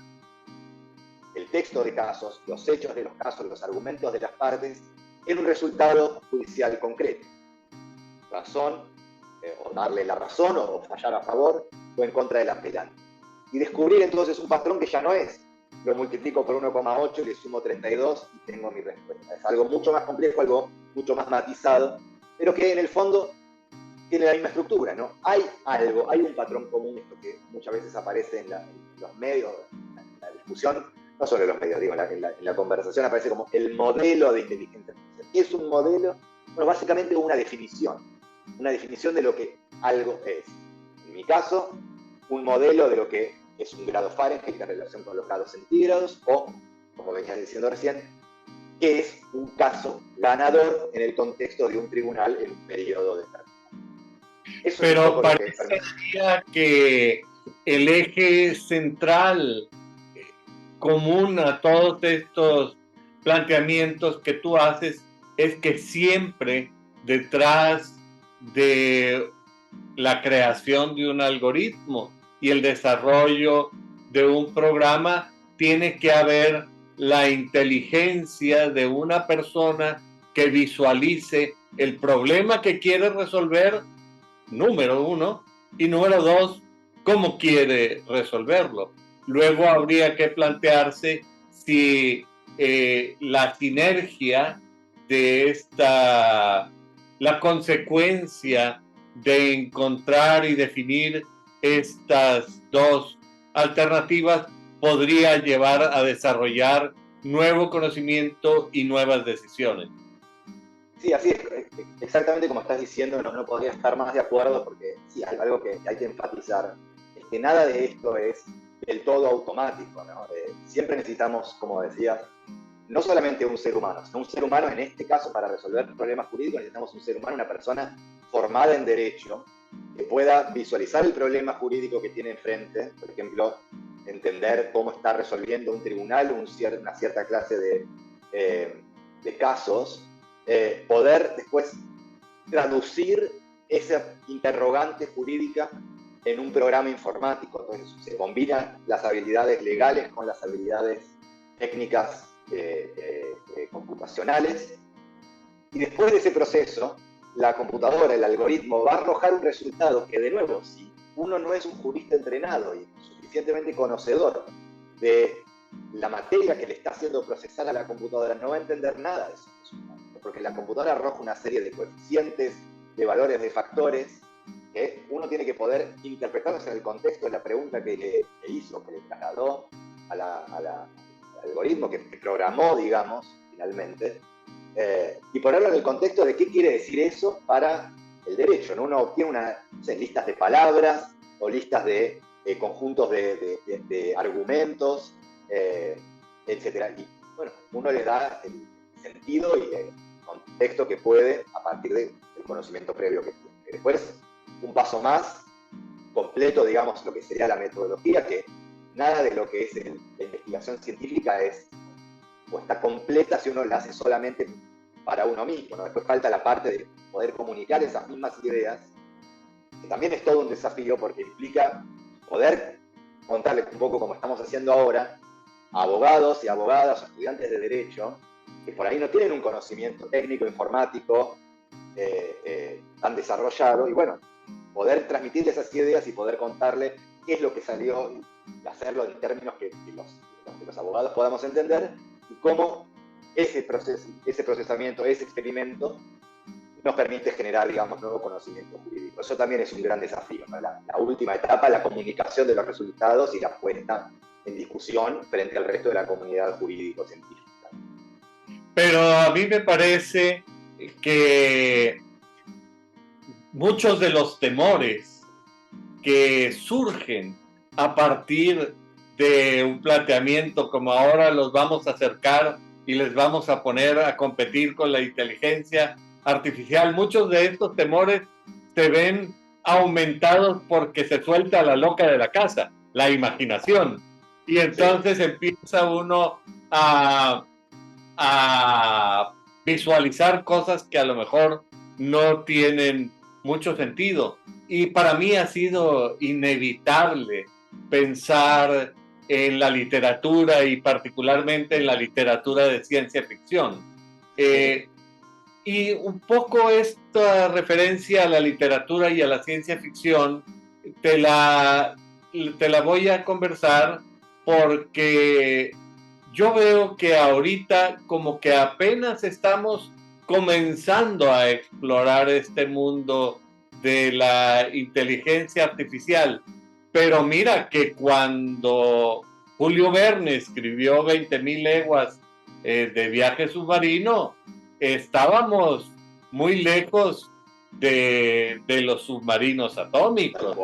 el texto de casos, los hechos de los casos, los argumentos de las partes, en un resultado judicial concreto. Razón, o darle la razón, o fallar a favor o en contra del apelante. Y descubrir entonces un patrón que ya no es lo multiplico por 1,8 y le sumo 32 y tengo mi respuesta. Es algo mucho más complejo, algo mucho más matizado, pero que en el fondo tiene la misma estructura, ¿no? Hay algo, hay un patrón común, esto que muchas veces aparece en los medios, en la discusión, no solo en los medios, digo, en la conversación aparece como el modelo de inteligencia artificial. ¿Qué es un modelo? Bueno, básicamente una definición de lo que algo es. En mi caso, un modelo de lo que es un grado Fahrenheit en relación con los grados centígrados, o, como venía diciendo recién, que es un caso ganador en el contexto de un tribunal en un periodo determinado. Pero parecería que el eje central común a todos estos planteamientos que tú haces es que siempre detrás de la creación de un algoritmo y el desarrollo de un programa tiene que haber la inteligencia de una persona que visualice el problema que quiere resolver, número uno, y número dos, cómo quiere resolverlo. Luego habría que plantearse si la sinergia de la consecuencia de encontrar y definir estas dos alternativas podría llevar a desarrollar nuevo conocimiento y nuevas decisiones. Sí, así es, exactamente como estás diciendo, no podría estar más de acuerdo, porque sí, hay algo que hay que enfatizar, es que nada de esto es del todo automático, ¿no? Siempre necesitamos, como decías, no solamente un ser humano, sino un ser humano, en este caso, para resolver problemas jurídicos, necesitamos un ser humano, una persona formada en derecho, que pueda visualizar el problema jurídico que tiene enfrente, por ejemplo, entender cómo está resolviendo un tribunal una cierta clase de casos, poder después traducir esa interrogante jurídica en un programa informático. Entonces se combinan las habilidades legales con las habilidades técnicas computacionales, y después de ese proceso la computadora, el algoritmo, va a arrojar un resultado que, de nuevo, si uno no es un jurista entrenado y suficientemente conocedor de la materia que le está haciendo procesar a la computadora, no va a entender nada de esos resultados, porque la computadora arroja una serie de coeficientes, de valores, de factores, que uno tiene que poder interpretarlos en el contexto de la pregunta que le hizo, que le trasladó al algoritmo, que programó, digamos, finalmente, y ponerlo en el contexto de qué quiere decir eso para el derecho, ¿no? Uno obtiene listas de palabras o listas de conjuntos de argumentos, etc. Y bueno, uno le da el sentido y el contexto que puede a partir del conocimiento previo que tiene. Después, un paso más completo, digamos, lo que sería la metodología, que nada de lo que es la investigación científica está completa si uno la hace solamente para uno mismo, ¿no? Después falta la parte de poder comunicar esas mismas ideas, que también es todo un desafío, porque implica poder contarles un poco, como estamos haciendo ahora, a abogados y abogadas, a estudiantes de derecho, que por ahí no tienen un conocimiento técnico, informático, tan desarrollado, y bueno, poder transmitirle esas ideas y poder contarle qué es lo que salió y hacerlo en términos que los abogados podamos entender, y cómo ese procesamiento, ese experimento nos permite generar, digamos, nuevo conocimiento jurídico. Eso también es un gran desafío, ¿no? La última etapa, la comunicación de los resultados y la puesta en discusión frente al resto de la comunidad jurídico-científica. Pero a mí me parece que muchos de los temores que surgen a partir de un planteamiento como ahora los vamos a acercar y les vamos a poner a competir con la inteligencia artificial, muchos de estos temores se ven aumentados porque se suelta la loca de la casa, la imaginación. Y entonces empieza uno a visualizar cosas que a lo mejor no tienen mucho sentido. Y para mí ha sido inevitable pensar en la literatura y particularmente en la literatura de ciencia ficción. Y un poco esta referencia a la literatura y a la ciencia ficción te la voy a conversar porque yo veo que ahorita como que apenas estamos comenzando a explorar este mundo de la inteligencia artificial. Pero mira que cuando Julio Verne escribió 20.000 leguas de viaje submarino, estábamos muy lejos de los submarinos atómicos.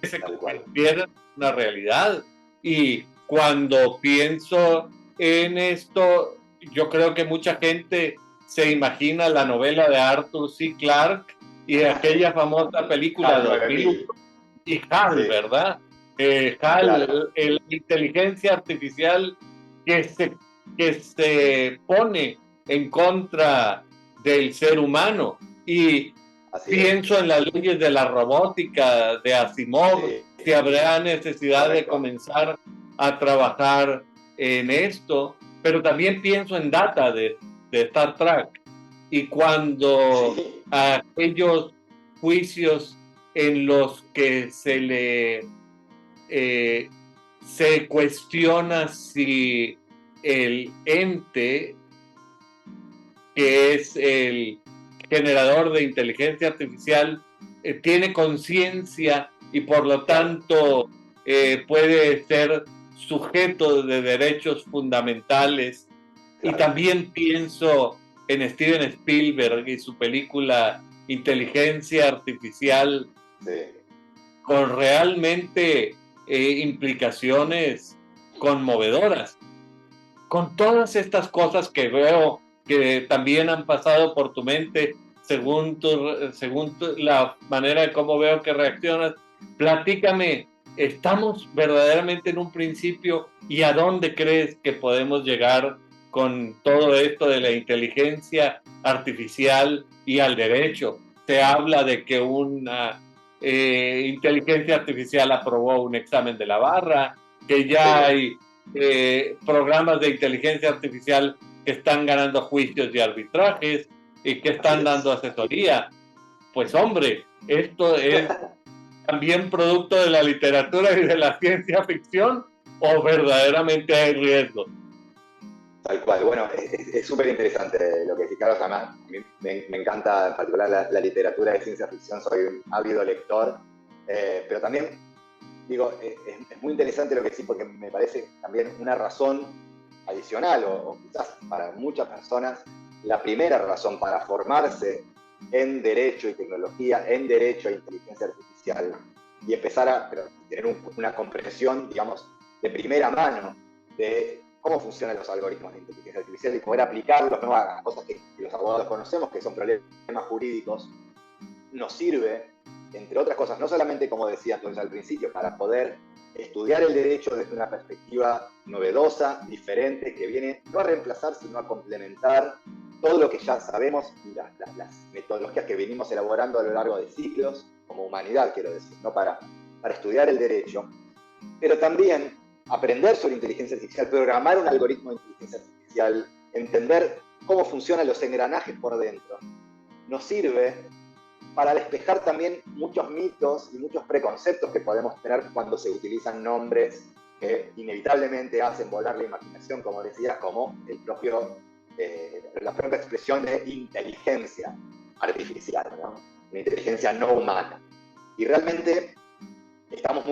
Que se convirtieron en una realidad. Y cuando pienso en esto, yo creo que mucha gente se imagina la novela de Arthur C. Clarke y aquella famosa película de 2001 y HAL, sí. ¿Verdad? HAL, claro. La inteligencia artificial que se pone en contra del ser humano. Y así pienso es. En las leyes de la robótica de Asimov, sí. Si habrá necesidad correcto. De comenzar a trabajar en esto, pero también pienso en Data de Star Trek, y cuando sí. Aquellos juicios en los que se cuestiona si el ente que es el generador de inteligencia artificial tiene conciencia y por lo tanto puede ser sujeto de derechos fundamentales. Claro. Y también pienso en Steven Spielberg y su película Inteligencia Artificial, sí. Con realmente implicaciones conmovedoras. Con todas estas cosas que veo que también han pasado por tu mente, según la manera de cómo veo que reaccionas, platícame, ¿estamos verdaderamente en un principio y a dónde crees que podemos llegar con todo esto de la inteligencia artificial y al derecho? Se habla de que una inteligencia artificial aprobó un examen de la barra, que ya hay programas de inteligencia artificial que están ganando juicios y arbitrajes y que están dando asesoría. Pues hombre, esto es también producto de la literatura y de la ciencia ficción, o verdaderamente hay riesgo. Tal cual. Bueno, es súper interesante lo que decís, Carlos. Además, a mí me encanta en particular la literatura de ciencia ficción, soy un ávido lector, pero también digo, es muy interesante lo que decís porque me parece también una razón adicional o quizás para muchas personas la primera razón para formarse en derecho y tecnología, en derecho e inteligencia artificial y empezar a tener una comprensión, digamos, de primera mano de cómo funcionan los algoritmos de inteligencia artificial y poder aplicarlos, ¿no?, a cosas que los abogados conocemos, que son problemas jurídicos, nos sirve, entre otras cosas, no solamente, como decía entonces al principio, para poder estudiar el derecho desde una perspectiva novedosa, diferente, que viene no a reemplazar, sino a complementar todo lo que ya sabemos y las metodologías que venimos elaborando a lo largo de siglos, como humanidad, quiero decir, ¿no?, para estudiar el derecho, pero también aprender sobre inteligencia artificial, programar un algoritmo de inteligencia artificial, entender cómo funcionan los engranajes por dentro, nos sirve para despejar también muchos mitos y muchos preconceptos que podemos tener cuando se utilizan nombres que inevitablemente hacen volar la imaginación, como decías, como la propia expresión de inteligencia artificial, ¿no?, una inteligencia no humana. Y realmente estamos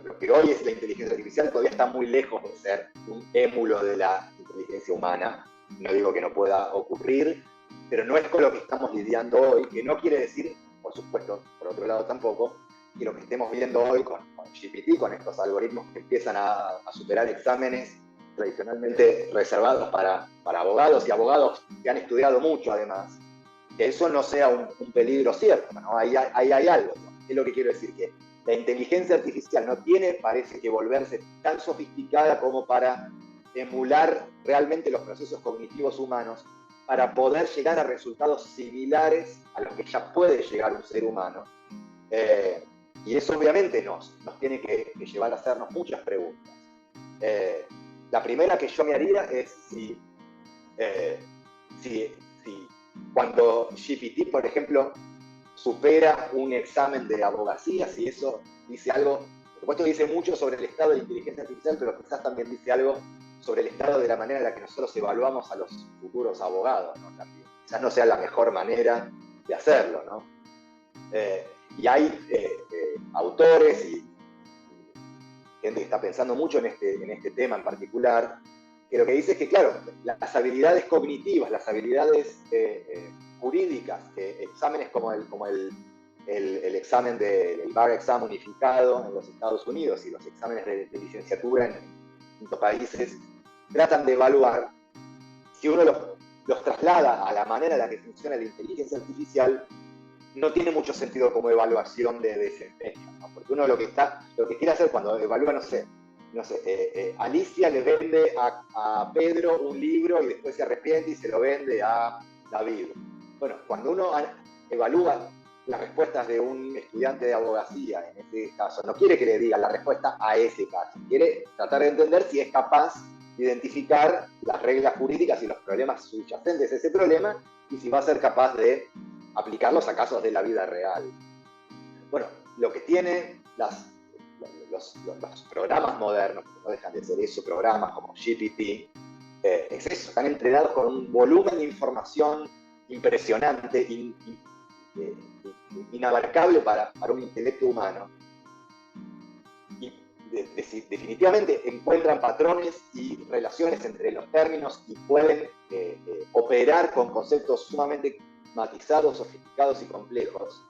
lo que hoy es la inteligencia artificial todavía está muy lejos de ser un émulo de la inteligencia humana. no digo que no pueda ocurrir, pero no es con lo que estamos lidiando hoy, que no quiere decir, por supuesto, por otro lado tampoco, que lo que estemos viendo hoy con GPT, con estos algoritmos que empiezan a superar exámenes tradicionalmente reservados para abogados y abogados que han estudiado mucho además, que eso no sea un peligro cierto, ¿no? Ahí hay algo, ¿no? Es lo que quiero decir, que la inteligencia artificial no tiene, parece que volverse tan sofisticada como para emular realmente los procesos cognitivos humanos para poder llegar a resultados similares a los que ya puede llegar un ser humano. Y eso obviamente nos tiene que llevar a hacernos muchas preguntas. La primera que yo me haría es si cuando GPT, por ejemplo, supera un examen de abogacía, si eso dice algo, por supuesto dice mucho sobre el estado de la inteligencia artificial, pero quizás también dice algo sobre el estado de la manera en la que nosotros evaluamos a los futuros abogados, ¿no? También. Quizás no sea la mejor manera de hacerlo, ¿no? Y hay autores y gente que está pensando mucho en este tema en particular, que lo que dice es que, claro, las habilidades cognitivas, las habilidades jurídicas, exámenes como el examen del Bar Exam unificado en los Estados Unidos y los exámenes de licenciatura en distintos países, tratan de evaluar si uno los traslada a la manera en la que funciona la inteligencia artificial, no tiene mucho sentido como evaluación de desempeño, ¿no? Porque uno lo que quiere hacer cuando evalúa, no sé, Alicia le vende a Pedro un libro y después se arrepiente y se lo vende a David. Bueno, cuando uno evalúa las respuestas de un estudiante de abogacía, en este caso, no quiere que le diga la respuesta a ese caso, quiere tratar de entender si es capaz de identificar las reglas jurídicas y los problemas subyacentes a ese problema y si va a ser capaz de aplicarlos a casos de la vida real. Bueno, lo que tiene los programas modernos, que no dejan de ser eso, programas como GPT, es eso, están entrenados con un volumen de información impresionante, inabarcable para un intelecto humano. Y definitivamente encuentran patrones y relaciones entre los términos y pueden operar con conceptos sumamente matizados, sofisticados y complejos.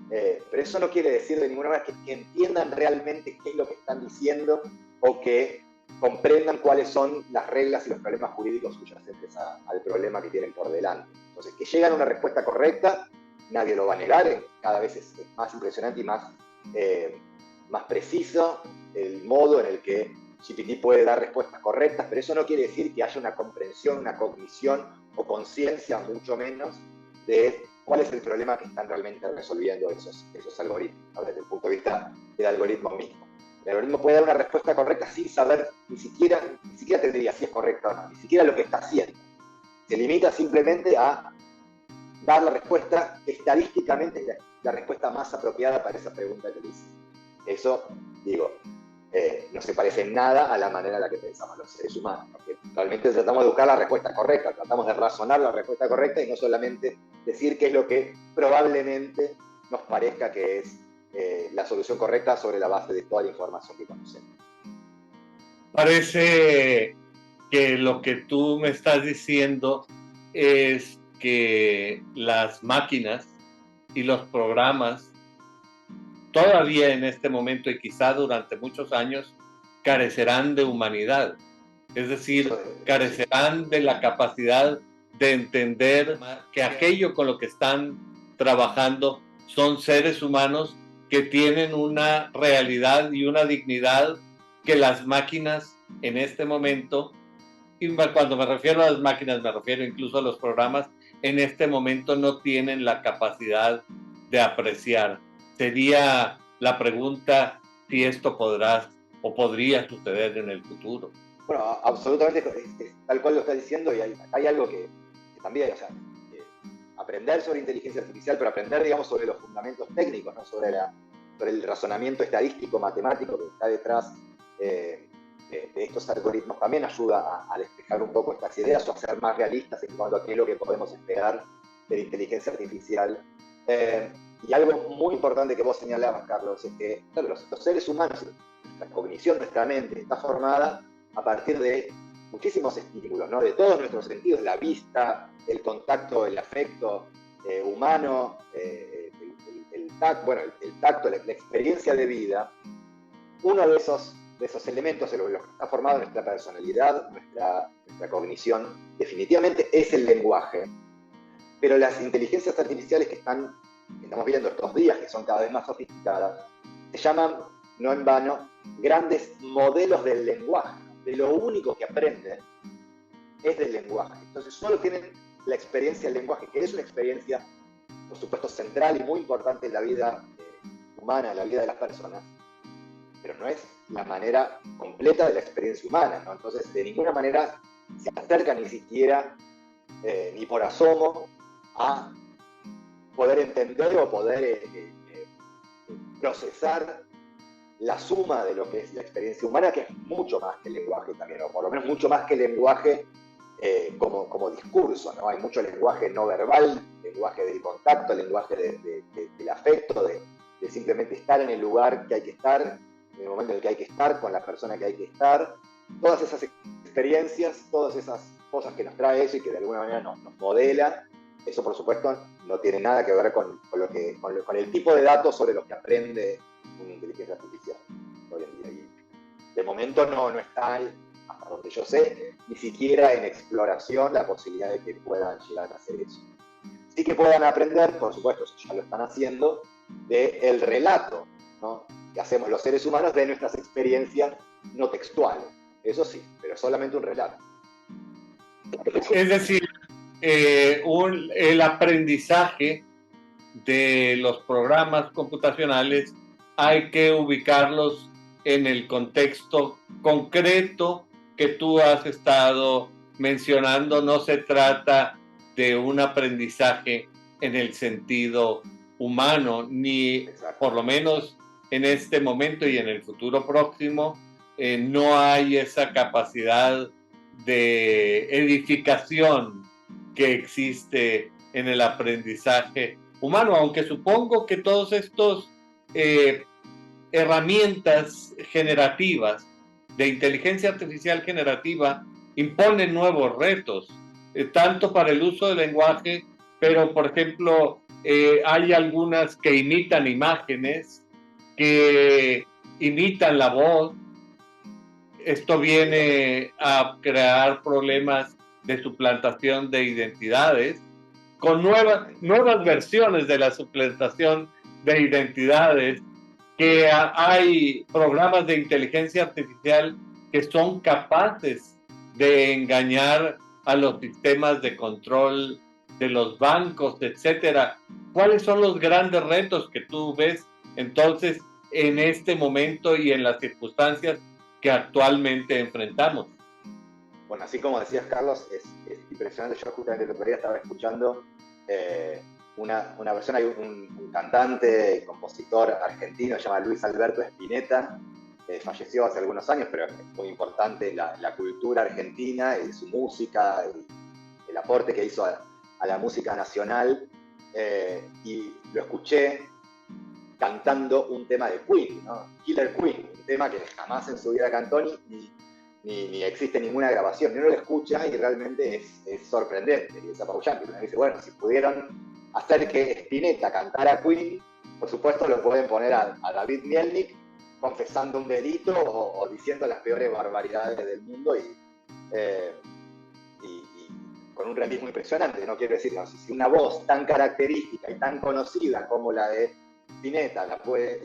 Pero eso no quiere decir de ninguna manera que entiendan realmente qué es lo que están diciendo o que comprendan cuáles son las reglas y los problemas jurídicos subyacentes al problema que tienen por delante. Entonces, que llegan a una respuesta correcta, nadie lo va a negar, cada vez es más impresionante y más preciso el modo en el que GPT puede dar respuestas correctas, pero eso no quiere decir que haya una comprensión, una cognición o conciencia, mucho menos, de cuál es el problema que están realmente resolviendo esos algoritmos, ¿no? Desde el punto de vista del algoritmo mismo. El algoritmo puede dar una respuesta correcta sin saber, ni siquiera tendría si es correcta o no, ni siquiera lo que está haciendo. Se limita simplemente a dar la respuesta que estadísticamente es la respuesta más apropiada para esa pregunta que le hice. Eso, digo, no se parece en nada a la manera en la que pensamos los seres humanos, porque realmente tratamos de buscar la respuesta correcta, tratamos de razonar la respuesta correcta y no solamente decir qué es lo que probablemente nos parezca que es la solución correcta sobre la base de toda la información que conocemos. Parece que lo que tú me estás diciendo es que las máquinas y los programas todavía en este momento y quizá durante muchos años carecerán de humanidad, es decir, carecerán de la capacidad de entender que aquello con lo que están trabajando son seres humanos que tienen una realidad y una dignidad que las máquinas en este momento, y cuando me refiero a las máquinas me refiero incluso a los programas, en este momento no tienen la capacidad de apreciar. Sería la pregunta si esto podrá suceder en el futuro. Bueno, absolutamente, es tal cual lo estás diciendo, y hay algo que también, o sea, aprender sobre inteligencia artificial, pero aprender, digamos, sobre los fundamentos técnicos, ¿no? sobre el razonamiento estadístico, matemático que está detrás de estos algoritmos, también ayuda a despejar un poco estas ideas o a ser más realistas en cuanto a qué es lo que podemos esperar de la inteligencia artificial. Y algo muy importante que vos señalabas, Carlos, es que claro, los seres humanos, la cognición de nuestra mente está formada a partir de muchísimos estímulos, ¿no? De todos nuestros sentidos, la vista, el contacto, el afecto humano, el tacto, la experiencia de vida. Uno de esos elementos, lo que está formado en nuestra personalidad, nuestra cognición, definitivamente es el lenguaje. Pero las inteligencias artificiales que estamos viendo estos días, que son cada vez más sofisticadas, se llaman, no en vano, grandes modelos del lenguaje. De lo único que aprenden es del lenguaje. Entonces solo tienen la experiencia del lenguaje, que es una experiencia, por supuesto, central y muy importante en la vida humana, en la vida de las personas, pero no es la manera completa de la experiencia humana, ¿no? Entonces, de ninguna manera se acerca ni siquiera, ni por asomo, a poder entender o poder procesar la suma de lo que es la experiencia humana, que es mucho más que el lenguaje también, o por lo menos mucho más que el lenguaje como discurso, ¿no? Hay mucho lenguaje no verbal, lenguaje del contacto, lenguaje del afecto, de simplemente estar en el lugar que hay que estar, en el momento en el que hay que estar, con la persona que hay que estar. Todas esas experiencias, todas esas cosas que nos trae eso y que de alguna manera nos modela, eso por supuesto no tiene nada que ver con el tipo de datos sobre los que aprende una inteligencia artificial hoy en día. Y de momento no está, hasta donde yo sé, ni siquiera en exploración la posibilidad de que puedan llegar a hacer eso. Sí que puedan aprender, por supuesto, ya lo están haciendo, del relato, ¿no?, que hacemos los seres humanos de nuestras experiencias no textuales. Eso sí, pero solamente un relato. Es decir, el aprendizaje de los programas computacionales hay que ubicarlos en el contexto concreto que tú has estado mencionando. No se trata de un aprendizaje en el sentido humano, ni por lo menos en este momento y en el futuro próximo, no hay esa capacidad de edificación que existe en el aprendizaje humano, aunque supongo que todos estos herramientas generativas de inteligencia artificial generativa imponen nuevos retos, tanto para el uso del lenguaje, pero por ejemplo hay algunas que imitan imágenes, que imitan la voz. Esto viene a crear problemas de suplantación de identidades, con nuevas versiones de la suplantación de identidades, que hay programas de inteligencia artificial que son capaces de engañar a los sistemas de control de los bancos, etcétera. ¿Cuáles son los grandes retos que tú ves entonces en este momento y en las circunstancias que actualmente enfrentamos? Bueno, así como decías, Carlos, es impresionante. Yo justamente el otro día estaba escuchando una persona, un cantante y compositor argentino, se llama Luis Alberto Spinetta, falleció hace algunos años, pero es muy importante la cultura argentina y su música, y el aporte que hizo a la música nacional, y lo escuché cantando un tema de Queen, ¿no? Killer Queen, un tema que jamás en su vida cantó ni existe ninguna grabación, y uno lo escucha y realmente es sorprendente y es apabullante. Uno dice, bueno, si pudieron hacer que Spinetta cantara Queen, por supuesto lo pueden poner a David Mielnik confesando un delito o diciendo las peores barbaridades del mundo y con un realismo impresionante. No quiero decir, no, si una voz tan característica y tan conocida como la de Spinetta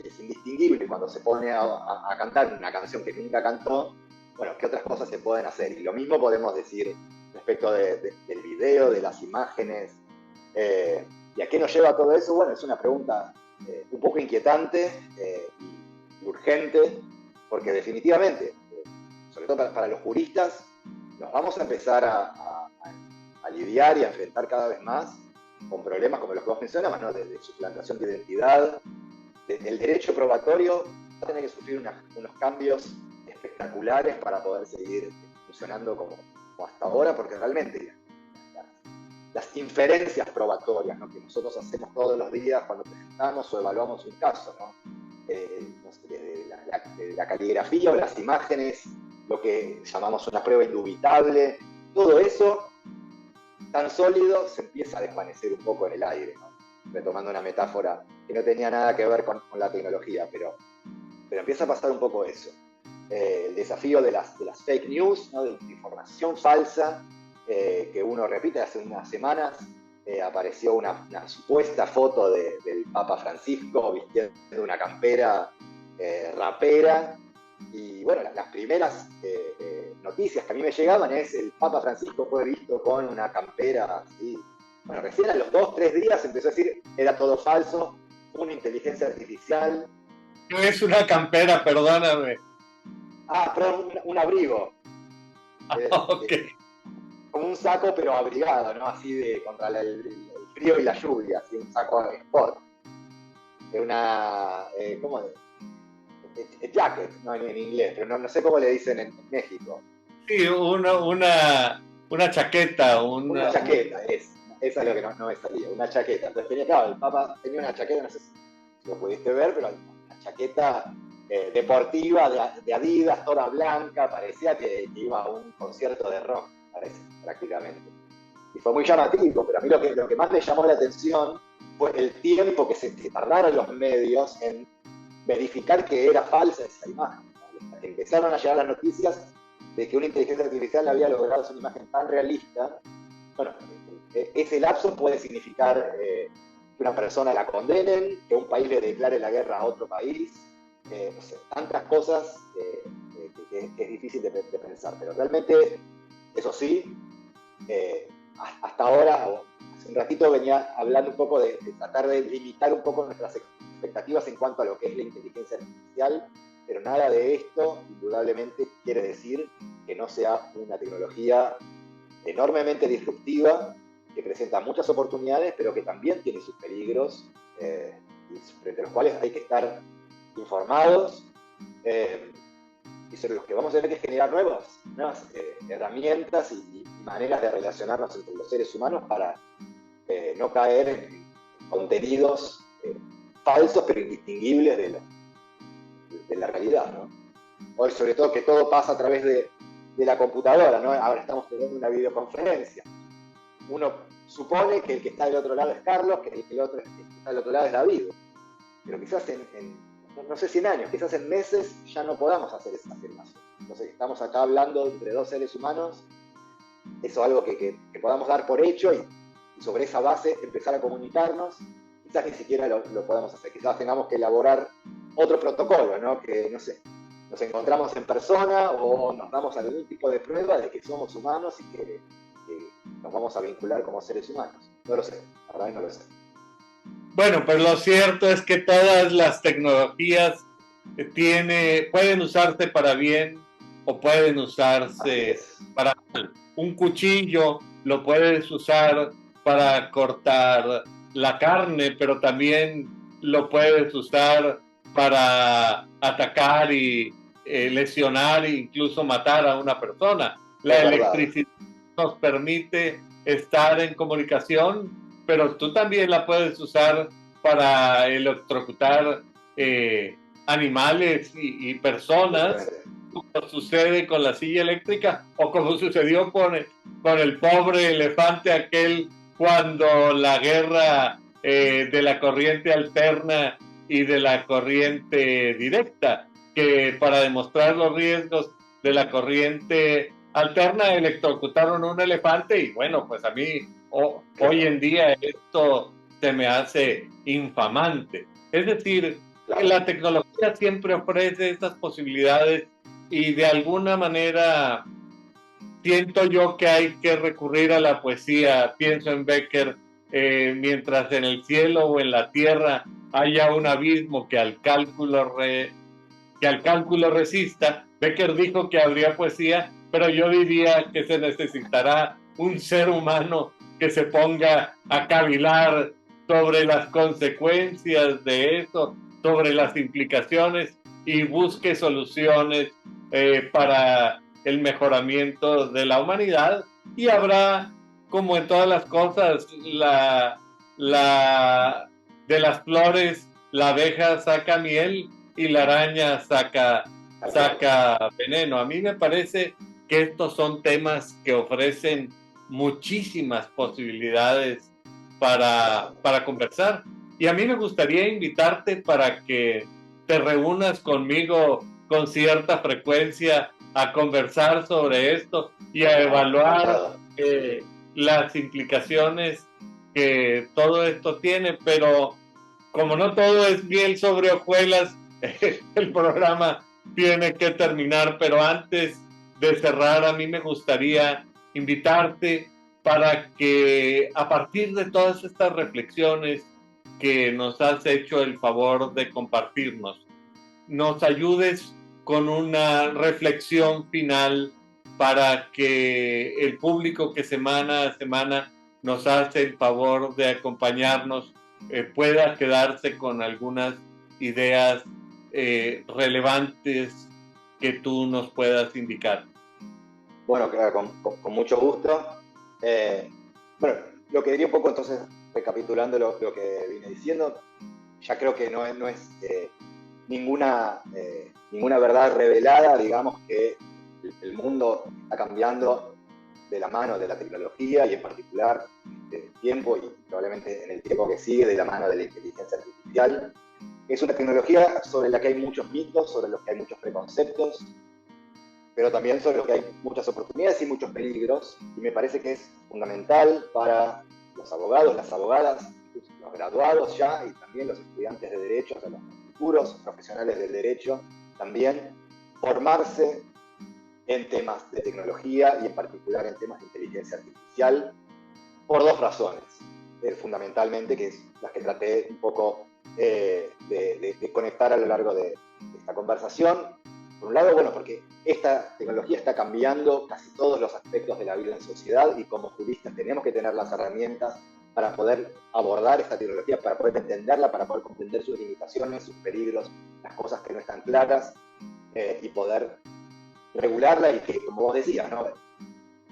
es indistinguible cuando se pone a cantar una canción que nunca cantó, bueno, ¿qué otras cosas se pueden hacer? Y lo mismo podemos decir respecto del video, de las imágenes. ¿Y a qué nos lleva todo eso? Bueno, es una pregunta un poco inquietante y urgente, porque definitivamente, sobre todo para los juristas, nos vamos a empezar a lidiar y a enfrentar cada vez más con problemas como los que vos mencionabas, ¿no? De suplantación de identidad. El derecho probatorio va a tener que sufrir unos cambios espectaculares para poder seguir funcionando como hasta ahora, porque realmente las inferencias probatorias, ¿no?, que nosotros hacemos todos los días cuando presentamos o evaluamos un caso, ¿no? De la caligrafía o las imágenes lo que llamamos una prueba indubitable, todo eso tan sólido se empieza a desvanecer un poco en el aire, ¿no? Retomando una metáfora que no tenía nada que ver con la tecnología, pero empieza a pasar un poco eso. El desafío de las fake news, ¿no? De información falsa, que uno repite. Hace unas semanas apareció una supuesta foto del Papa Francisco vistiendo una campera rapera, y bueno, las primeras noticias que a mí me llegaban es: el Papa Francisco fue visto con una campera así. Bueno, recién a los 2-3 días empezó a decir era todo falso, una inteligencia artificial. No es una campera, perdóname. Perdón, un abrigo. Okay. Como un saco, pero abrigado, ¿no? Así contra el frío y la lluvia, así un saco de sport. ¿Cómo es? Jacket, ¿no? En inglés, pero no sé cómo le dicen en México. Sí, una chaqueta. Una chaqueta, esa es lo que no me salía, una chaqueta. Entonces el Papa tenía una chaqueta, no sé si lo pudiste ver, pero una chaqueta deportiva de Adidas, toda blanca, parecía que iba a un concierto de rock, parece, prácticamente. Y fue muy llamativo, pero a mí lo que más me llamó la atención fue el tiempo que se tardaron los medios en verificar que era falsa esa imagen, ¿no? Empezaron a llegar las noticias de que una inteligencia artificial había logrado hacer una imagen tan realista. Bueno, ese lapso puede significar que una persona la condenen, que un país le declare la guerra a otro país, no sé, tantas cosas que es difícil de pensar, pero realmente, eso sí, hasta ahora, hace un ratito venía hablando un poco de tratar de limitar un poco nuestras expectativas en cuanto a lo que es la inteligencia artificial, pero nada de esto indudablemente quiere decir que no sea una tecnología enormemente disruptiva, que presenta muchas oportunidades, pero que también tiene sus peligros, frente a los cuales hay que estar informados, y sobre los que vamos a tener que generar nuevas herramientas y maneras de relacionarnos entre los seres humanos para no caer en contenidos falsos pero indistinguibles de la realidad, ¿no? Hoy, sobre todo, que todo pasa a través de la computadora, ¿no? Ahora estamos teniendo una videoconferencia. Uno supone que el que está del otro lado es Carlos, que el otro que está del otro lado es David. Pero quizás no sé si en años, quizás en meses ya no podamos hacer esa afirmación. Entonces estamos acá hablando entre dos seres humanos, eso es algo que podamos dar por hecho y sobre esa base empezar a comunicarnos. Quizás ni siquiera lo podamos hacer, quizás tengamos que elaborar otro protocolo, ¿no? Que, no sé, nos encontramos en persona o nos damos algún tipo de prueba de que somos humanos y que nos vamos a vincular como seres humanos. No lo sé, la verdad no lo sé. Bueno, pues lo cierto es que todas las tecnologías pueden usarse para bien o pueden usarse para mal. Un cuchillo lo puedes usar para cortar la carne, pero también lo puedes usar para atacar y lesionar e incluso matar a una persona. La electricidad nos permite estar en comunicación, pero tú también la puedes usar para electrocutar animales y personas, como sucede con la silla eléctrica o como sucedió con el pobre elefante aquel cuando la guerra de la corriente alterna y de la corriente directa, que para demostrar los riesgos de la corriente alterna electrocutaron un elefante y bueno, pues a mí hoy en día esto se me hace infamante. Es decir, la tecnología siempre ofrece estas posibilidades y de alguna manera siento yo que hay que recurrir a la poesía. Pienso en Becker, mientras en el cielo o en la tierra haya un abismo que al cálculo resista. Becker dijo que habría poesía, pero yo diría que se necesitará un ser humano que se ponga a cavilar sobre las consecuencias de eso, sobre las implicaciones y busque soluciones para el mejoramiento de la humanidad. Y habrá, como en todas las cosas, de las flores la abeja saca miel y la araña saca saca veneno. A mí me parece que estos son temas que ofrecen muchísimas posibilidades para conversar. Y a mí me gustaría invitarte para que te reúnas conmigo con cierta frecuencia a conversar sobre esto y a evaluar las implicaciones que todo esto tiene, pero como no todo es miel sobre hojuelas, el programa tiene que terminar, pero antes de cerrar, a mí me gustaría invitarte para que a partir de todas estas reflexiones que nos has hecho el favor de compartirnos, nos ayudes con una reflexión final para que el público que semana a semana nos hace el favor de acompañarnos pueda quedarse con algunas ideas relevantes que tú nos puedas indicar. Bueno, claro, con mucho gusto. Bueno, lo que diría un poco entonces, recapitulando lo que vine diciendo, ya creo que no es ninguna verdad revelada, digamos que el mundo está cambiando de la mano de la tecnología y en particular en el tiempo y probablemente en el tiempo que sigue de la mano de la inteligencia artificial. Es una tecnología sobre la que hay muchos mitos, sobre los que hay muchos preconceptos, pero también sobre los que hay muchas oportunidades y muchos peligros, y me parece que es fundamental para los abogados, las abogadas, los graduados ya, y también los estudiantes de Derecho, o sea, los futuros profesionales del Derecho, también formarse en temas de tecnología y en particular en temas de inteligencia artificial, por dos razones, fundamentalmente, que es las que traté un poco de conectar a lo largo de esta conversación. Por un lado, bueno, porque esta tecnología está cambiando casi todos los aspectos de la vida en sociedad y como juristas tenemos que tener las herramientas para poder abordar esta tecnología, para poder entenderla, para poder comprender sus limitaciones, sus peligros, las cosas que no están claras y poder regularla y que, como vos decías, ¿no?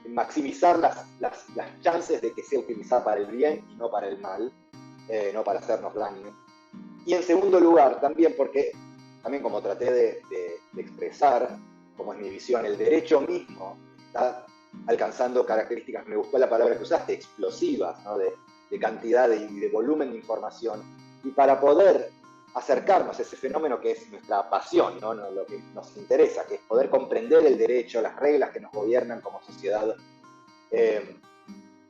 Maximizar las chances de que sea utilizada para el bien y no para el mal, no para hacernos daño. Y en segundo lugar, también porque, también como traté de expresar, como es mi visión, el derecho mismo está alcanzando características, me gustó la palabra que usaste, explosivas, ¿no? de cantidad y de volumen de información. Y para poder acercarnos a ese fenómeno que es nuestra pasión, ¿no? Lo que nos interesa, que es poder comprender el derecho, las reglas que nos gobiernan como sociedad,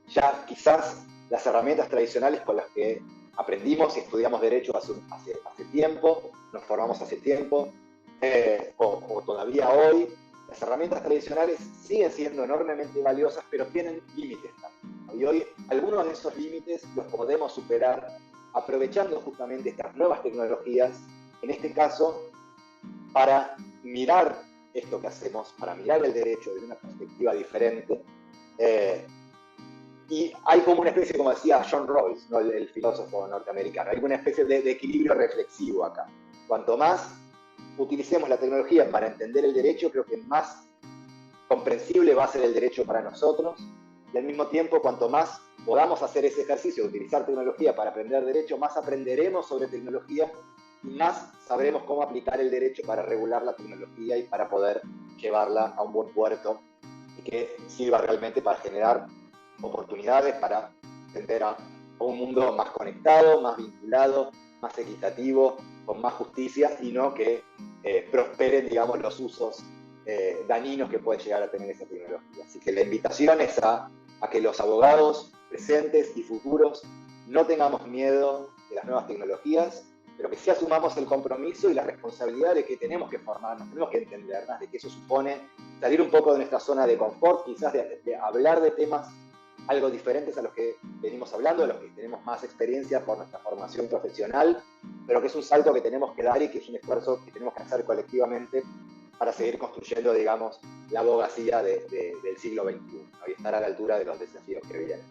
ya quizás las herramientas tradicionales con las que aprendimos y estudiamos derecho hace tiempo, nos formamos hace tiempo, o todavía hoy, las herramientas tradicionales siguen siendo enormemente valiosas, pero tienen límites también. Y hoy algunos de esos límites los podemos superar aprovechando justamente estas nuevas tecnologías, en este caso, para mirar esto que hacemos, para mirar el derecho desde una perspectiva diferente. Y hay como una especie, como decía John Rawls, ¿no? el filósofo norteamericano, hay una especie de equilibrio reflexivo acá. Cuanto más utilicemos la tecnología para entender el derecho, creo que más comprensible va a ser el derecho para nosotros, y al mismo tiempo, cuanto más podamos hacer ese ejercicio de utilizar tecnología para aprender derecho, más aprenderemos sobre tecnología y más sabremos cómo aplicar el derecho para regular la tecnología y para poder llevarla a un buen puerto y que sirva realmente para generar oportunidades, para tender a un mundo más conectado, más vinculado, más equitativo, con más justicia y no que prosperen, digamos, los usos dañinos que puede llegar a tener esa tecnología. Así que la invitación es a que los abogados presentes y futuros no tengamos miedo de las nuevas tecnologías, pero que sí asumamos el compromiso y la responsabilidad de que tenemos que formarnos, tenemos que entendernos, de que eso supone salir un poco de nuestra zona de confort, quizás de hablar de temas algo diferentes a los que venimos hablando, de los que tenemos más experiencia por nuestra formación profesional, pero que es un salto que tenemos que dar y que es un esfuerzo que tenemos que hacer colectivamente para seguir construyendo, digamos, la abogacía del siglo XXI, ¿no? Y estar a la altura de los desafíos que vienen.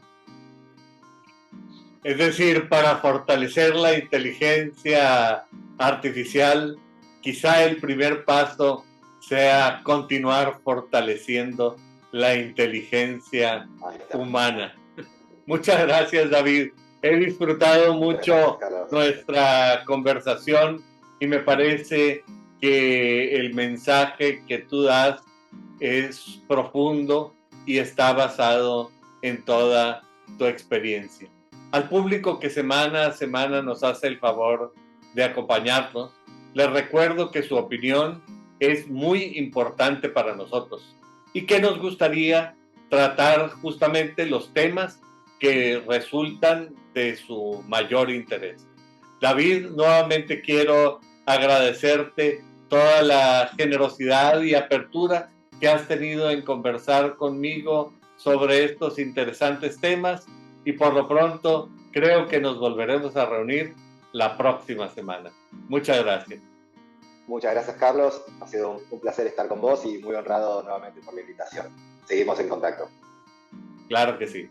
Es decir, para fortalecer la inteligencia artificial, quizá el primer paso sea continuar fortaleciendo la inteligencia humana. Muchas gracias, David. He disfrutado mucho nuestra conversación y me parece que el mensaje que tú das es profundo y está basado en toda tu experiencia. Al público que semana a semana nos hace el favor de acompañarnos, les recuerdo que su opinión es muy importante para nosotros y que nos gustaría tratar justamente los temas que resultan de su mayor interés. David, nuevamente quiero agradecerte toda la generosidad y apertura que has tenido en conversar conmigo sobre estos interesantes temas y por lo pronto creo que nos volveremos a reunir la próxima semana. Muchas gracias. Muchas gracias, Carlos. Ha sido un placer estar con vos y muy honrado nuevamente por la invitación. Seguimos en contacto. Claro que sí.